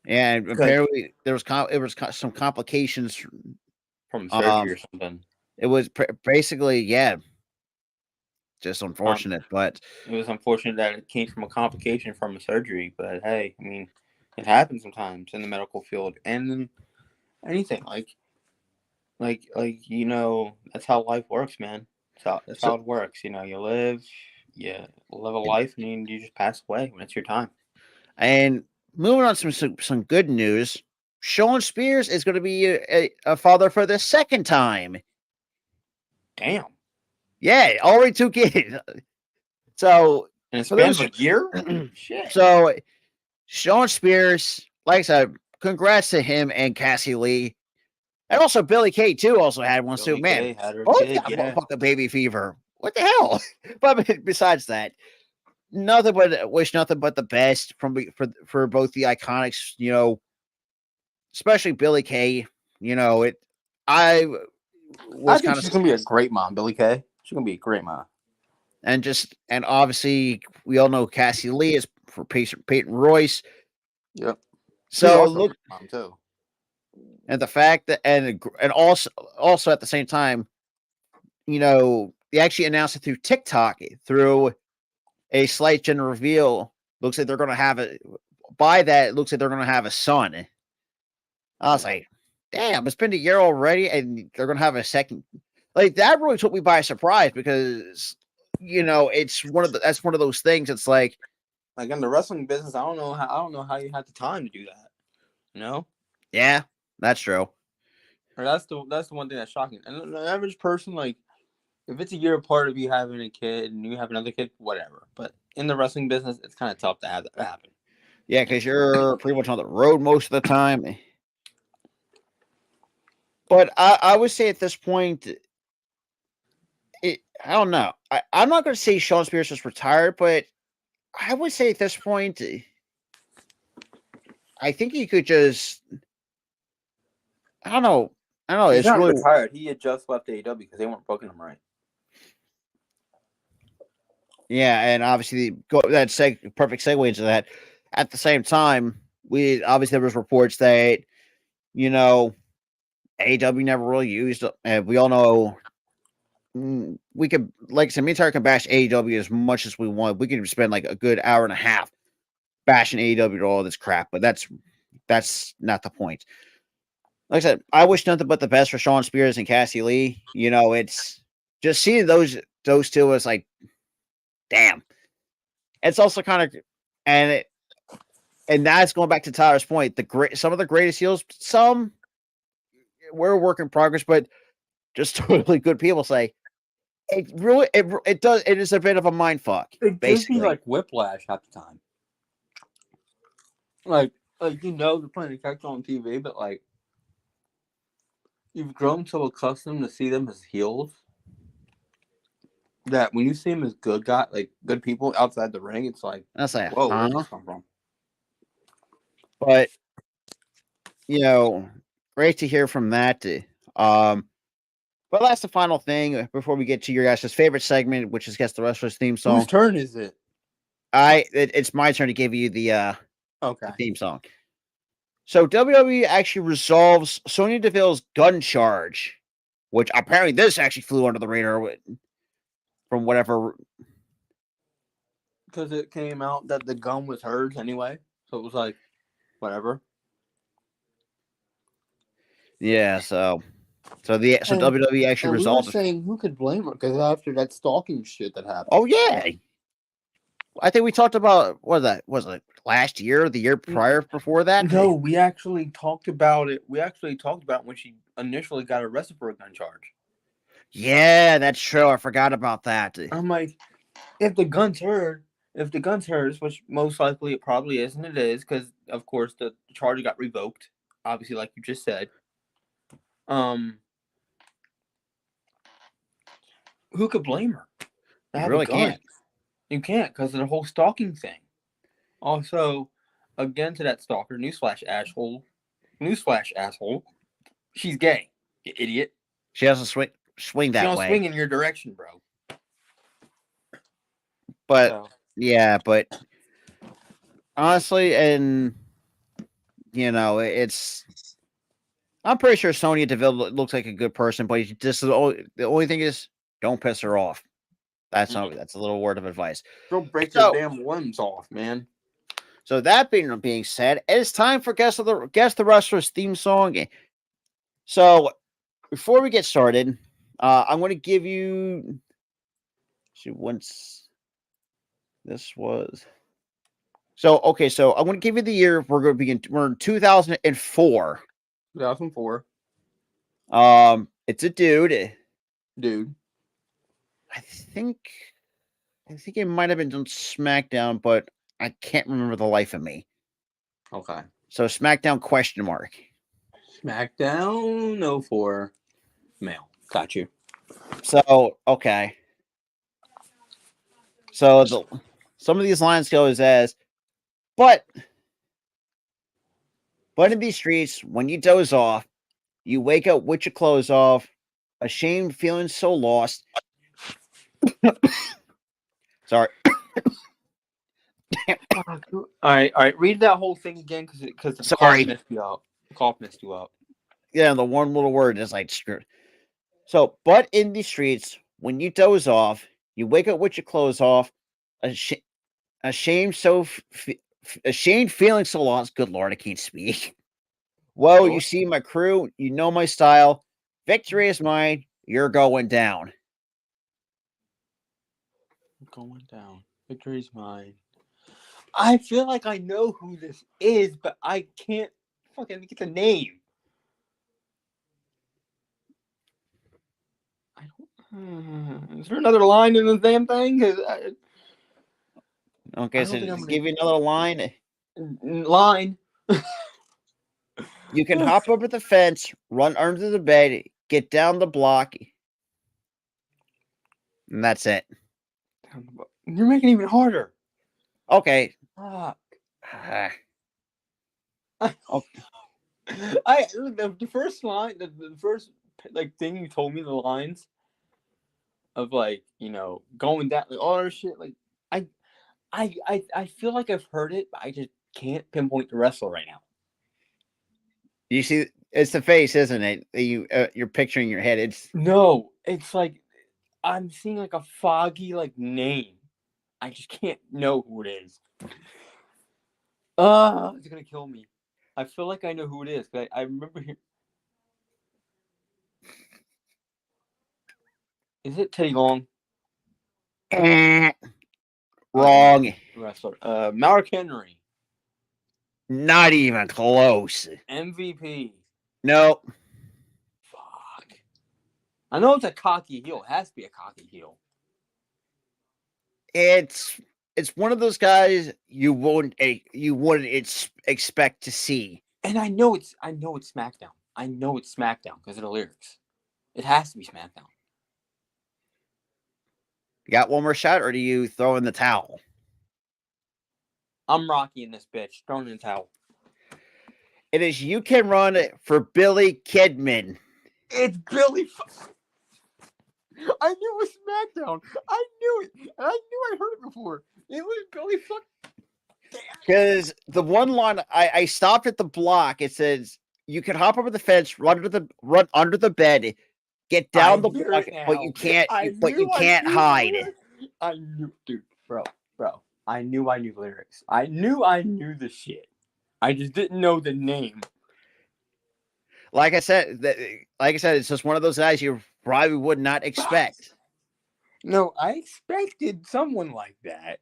and Good. apparently there was some complications. From surgery or something. It was basically, yeah, just Um, unfortunate, but it was unfortunate that it came from a complication from a surgery. But hey, I mean, it happens sometimes in the medical field and in anything. That's how life works, man. That's so how it works. You live a life, and then you just pass away when it's your time. and moving on to some good news. Sean Spears is going to be a father for the second time. Damn. Yeah, already 2 kids. So In a for span of those, a year? Shit. so Sean Spears, like I said, congrats to him and Cassie Lee, and also Billy Kay too. Also had one too. Billy Man, Kay had her both kid, got yeah. fucking baby fever. What the hell? But besides that, nothing but wish nothing but the best for both the Iconics. Especially Billy Kay. I I was think kind of she's gonna be a great mom, Billy Kay. She's gonna be a great mom. and obviously we all know Cassie Lee is for Peyton Royce. Yep. She's So also a look, great mom too. and the fact that and also at the same time, they actually announced it through TikTok through a slight gender reveal. Looks like they're going to have it. By that, it looks like they're going to have a son. I was like, damn, it's been a year already, and they're going to have a second. Like that really took me by surprise because it's that's one of those things. It's like in the wrestling business, I don't know how you had the time to do that. Yeah, that's true. Or that's the one thing that's shocking. And the average person, like, if it's a year apart of you having a kid and you have another kid, whatever. But in the wrestling business, it's kind of tough to have that happen. Yeah, because you're pretty much on the road most of the time. But I would say at this point, I don't know. I'm not going to say Sean Spears is retired, but I would say at this point, I think he could just. I don't know. He's It's not really retired. He had just left AEW because they weren't booking him right. Yeah, and obviously perfect segue into that. At the same time, we obviously there was reports that AEW never really used. And we all know we could, like I said, me and Tyler can bash AEW as much as we want. We could spend like a good hour and a half bashing AEW to all this crap, but that's not the point. like I said, I wish nothing but the best for Shawn Spears and Cassie Lee. You know, it's just seeing those two is like, damn. It's also kind of, and it, and that's going back to Tyler's point. Some of the greatest heels, some we're a work in progress, but just totally good people say it really it does it is a bit of a mind fuck. It gives me Basically, like whiplash half the time. Like they're playing a character on TV, but like you've grown so accustomed to see them as heels that when you see them as good people outside the ring, it's like, I say, whoa, where'd huh? this come from? But you know, great to hear from that. Um, but that's the final thing before we get to your guys' favorite segment, which is guess the wrestler's theme Whose song. turn is it? It's my turn to give you the Okay. theme song. So WWE actually resolves Sonya Deville's gun charge, which apparently this actually flew under the radar from whatever. Because it came out that the gun was hers anyway, so it was like, whatever. Yeah, so WWE actually And we were resolved. saying who could blame her because after that stalking shit that happened. Oh yeah, I think we talked about what was it last year, the year prior before that. No, we actually talked about it. We actually talked about when she initially got arrested for a gun charge. Yeah, that's true. I forgot about that. I'm like, if the gun's hers, which most likely it probably is, and it is, because of course the charge got revoked, obviously, like you just said. Who could blame her to You have a really gun? can't. You can't because of the whole stalking thing. Also, again to that stalker, newsflash asshole, she's gay, you idiot. She doesn't swing She that don't way. swing in your direction, bro. But So yeah, but honestly, and you know, it's I'm pretty sure Sonya Deville looks like a good person, but just the only thing is don't piss her off. That's a little word of advice. she'll break your So damn limbs off, man. so that being said, it's time for guess the wrestler's theme song. So before we get started, I'm going to give you. See, once this was. So okay, so I'm going to give you the year we're going to be in. We're in 2004. 2004, It's a dude. dude. I think it might have been on SmackDown, but I can't remember the life of me. Okay. So SmackDown question mark. SmackDown 04, male. Got you. So okay. So some of these lines goes as, but in these streets, when you doze off, you wake up with your clothes off, ashamed, feeling so lost. Sorry. All right. Read that whole thing again because the Sorry. cough messed you up. The cough messed you up. Yeah, the one little word is like screw. So, but in the streets, when you doze off, you wake up with your clothes off, ashamed, ashamed, feeling so lost. Good Lord, I can't speak. Well, you see my crew, you know my style. Victory is mine. You're going down. Going down. Victory's mine. I feel like I know who this is, but I can't fucking get the name. I don't. Is there another line in the damn thing? Okay, so give you another line. Line. You can hop over the fence, run under the bed, get down the block, and that's it. You're making it even harder. Okay. Fuck. Okay. The first line, the first like thing you told me, the lines of like going down, like, all that shit. Like I feel like I've heard it, but I just can't pinpoint the wrestler right now. You see, it's the face, isn't it? You're picturing your head. No, it's like I'm seeing like a foggy like name. I just can't know who it is. It's gonna kill me. I feel like I know who it is. I remember Is it Teddy Long? Wrong. Wrestler. Mark Henry. Not even close. MVP. No. Fuck. I know it's a cocky heel. It has to be a cocky heel. It's one of those guys you wouldn't expect to see. And I know it's SmackDown. I know it's SmackDown because of the lyrics. It has to be SmackDown. You got one more shot, or do you throw in the towel? I'm Rocky in this bitch. Throwing in the towel. It is You Can Run for Billy Kidman. It's Billy. I knew it was SmackDown. I knew it. And I knew I heard it before. It was Billy fuck. Because the one line, I stopped at the block. It says you can hop over the fence, run under the bed, get down the block, but you can't. But you can't hide. I knew, dude, bro. I knew lyrics. I knew the shit. I just didn't know the name. Like I said, it's just one of those guys you probably would not expect. No, I expected someone like that.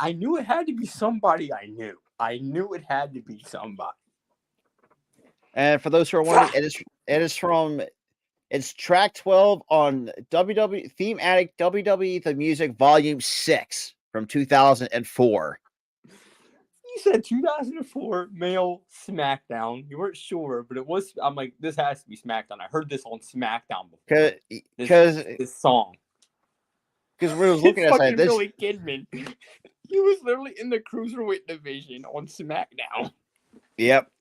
I knew it had to be somebody I knew. I knew it had to be somebody. And for those who are wondering, it's track 12 on WWE Theme Addict WWE The Music Volume 6 from 2004. You said 2004 male SmackDown. You weren't sure, but it was. I'm like, this has to be SmackDown. I heard this on SmackDown before. Because this song. Because we were looking at this. Billy Kidman. He was literally in the cruiserweight division on SmackDown. Yep.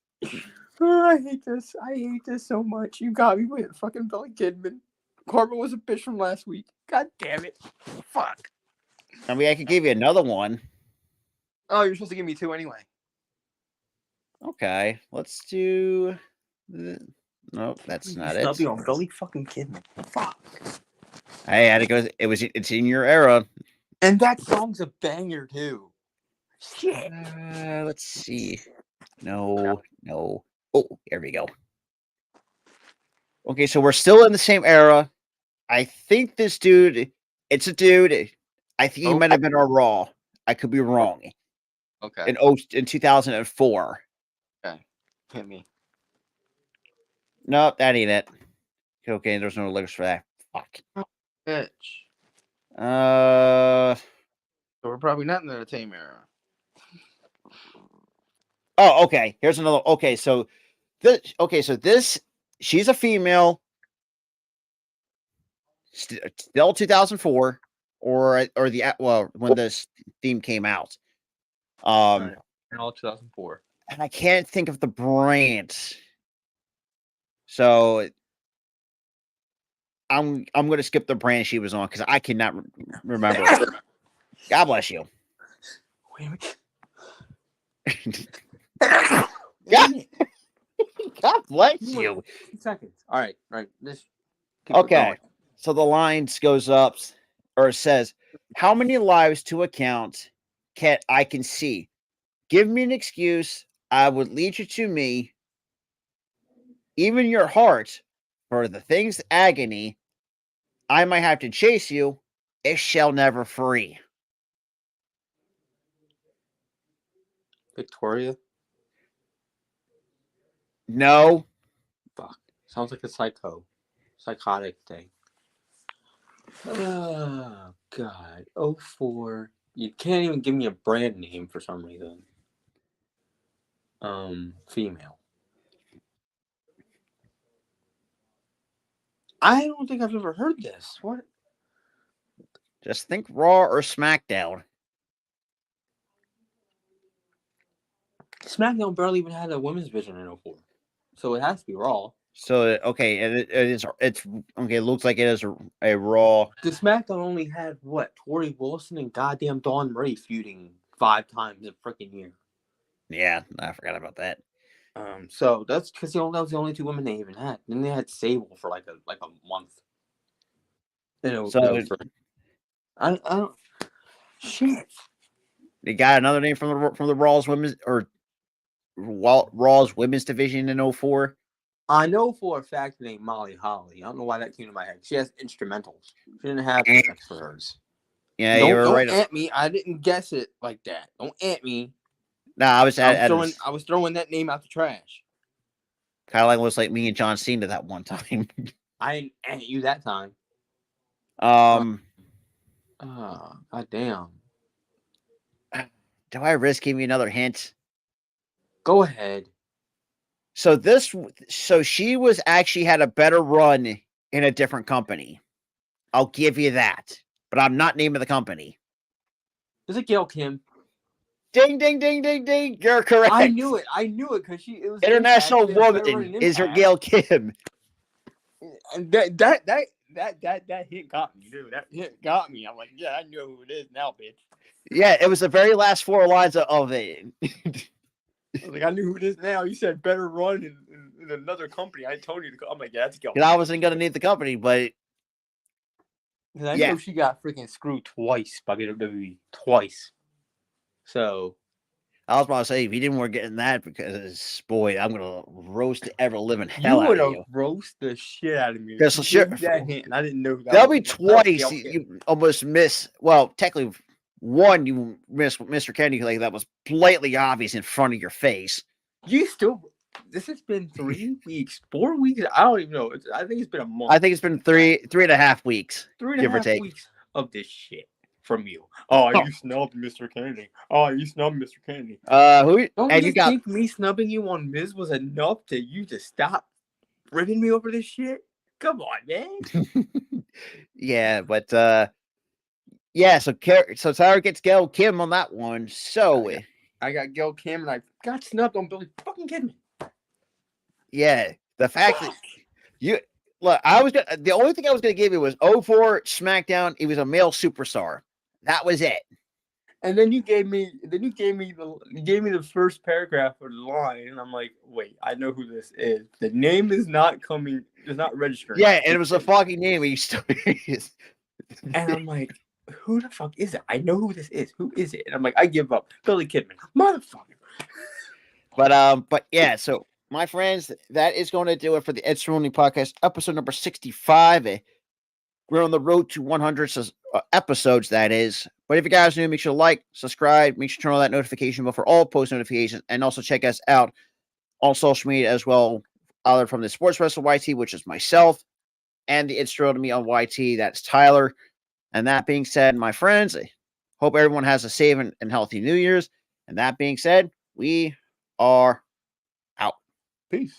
Oh, I hate this. I hate this so much. You got me with fucking Billy Kidman. Corbin was a bitch from last week. God damn it. Fuck. I mean, I could give you another one. Oh, you're supposed to give me two anyway. Okay, let's do. Nope, that's not it. Stubby on Billy fucking Kidman. Fuck. I had to go. It's in your era, and that song's a banger too. Shit. Let's see. No. Oh, here we go. Okay, so we're still in the same era. I think this dude. It's a dude. I think he might have been on Raw. I could be wrong. Okay. In 2004. Okay. Hit me. Nope, that ain't it. Okay, there's no lyrics for that. Fuck. Bitch. So we're probably not in the same era. Oh, okay. Here's another. Okay, so this. She's a female. Still 2004, or when this theme came out. All 2004. And I can't think of the brand. So I'm going to skip the brand she was on because I cannot remember. God bless you. Wait a minute. God bless you. 2 seconds. All right. Okay. So the lines goes up, or it says, "How many lives to account I can see? Give me an excuse. I would lead you to me. Even your heart, for the thing's agony. I might have to chase you. It shall never free." Victoria? No. Fuck. Sounds like a psychotic thing. Oh, God. 04. You can't even give me a brand name for some reason. Female. I don't think I've ever heard this. What? Just think Raw or SmackDown. SmackDown barely even had a women's division in 04. So it has to be Raw. So, okay, it's okay, it looks like it is a Raw. The SmackDown only had, what, Tori Wilson and goddamn Dawn Marie feuding 5 times a freaking year. Yeah, I forgot about that. So that's because that was the only 2 women they even had. Then they had Sable for like a month. So I don't. Shit. They got another name from the Raw's women's or Raw's women's division in 04. I know for a fact it ain't Molly Holly. I don't know why that came to my head. She has instrumentals. She didn't have lyrics for hers. Yeah, you were right. Don't at me. I didn't guess it like that. Don't at me. No, I was I was throwing that name out the trash. kind of like was like me and John Cena that one time. I didn't at you that time. God damn. Do I risk giving you another hint? Go ahead. So she was actually had a better run in a different company. I'll give you that, but I'm not naming the company. Is it Gail Kim? Ding, ding, ding, ding, ding. You're correct. I knew it because it was International Woman is her Gail Kim. And that hit got me, dude. That hit got me. I'm like, yeah, I know who it is now, bitch. Yeah, it was the very last 4 lines of it. I was like, I knew who it is now. You said better run in another company. I told you to go. I'm like, yeah, that's Gail Kim. I wasn't gonna need the company, but I know she got freaking screwed twice by WWE. Twice. So I was about to say, if you didn't want getting that, because boy, I'm gonna roast the ever living hell out of you. You would roast the shit out of me. That hint, and I didn't know that. That'll be twice. You almost miss. Well, technically, one you missed Mr. Kennedy, like that was blatantly obvious in front of your face. You still. This has been 3 weeks, 4 weeks. I don't even know. I think it's been a month. I think it's been three and a half weeks. 3.5 weeks of this shit from you. You snubbed Mr. Kennedy. You snubbed Mr. Kennedy. Who? Don't and you think me snubbing you on Miz was enough to you to stop ribbing me over this shit? Come on, man. Yeah, but yeah. So Tyra gets Gail Kim on that one. So I got Gail Kim and I got snubbed on Billy fucking Kidman. Yeah, the fact that you look, the only thing I was gonna give you was 04 SmackDown. He was a male superstar. That was it. And then you gave me the first paragraph of the line, and I'm like, wait, I know who this is. The name is not coming, it's not registering. Yeah, and it was a fucking name. He still is. And I'm like, who the fuck is it? I know who this is. Who is it? And I'm like, I give up. Billy Kidman, motherfucker. But yeah, so my friends, that is going to do it for the Ed Cerrone podcast, episode number 65. We're on the road to 100 episodes, that is. But if you guys are new, make sure to like, subscribe, make sure to turn on that notification bell for all post notifications, and also check us out on social media as well, either from the Sports Wrestle YT, which is myself, and the It's Thrill to Me on YT, that's Tyler. And that being said, my friends, I hope everyone has a safe and healthy New Year's. And that being said, we are out. Peace.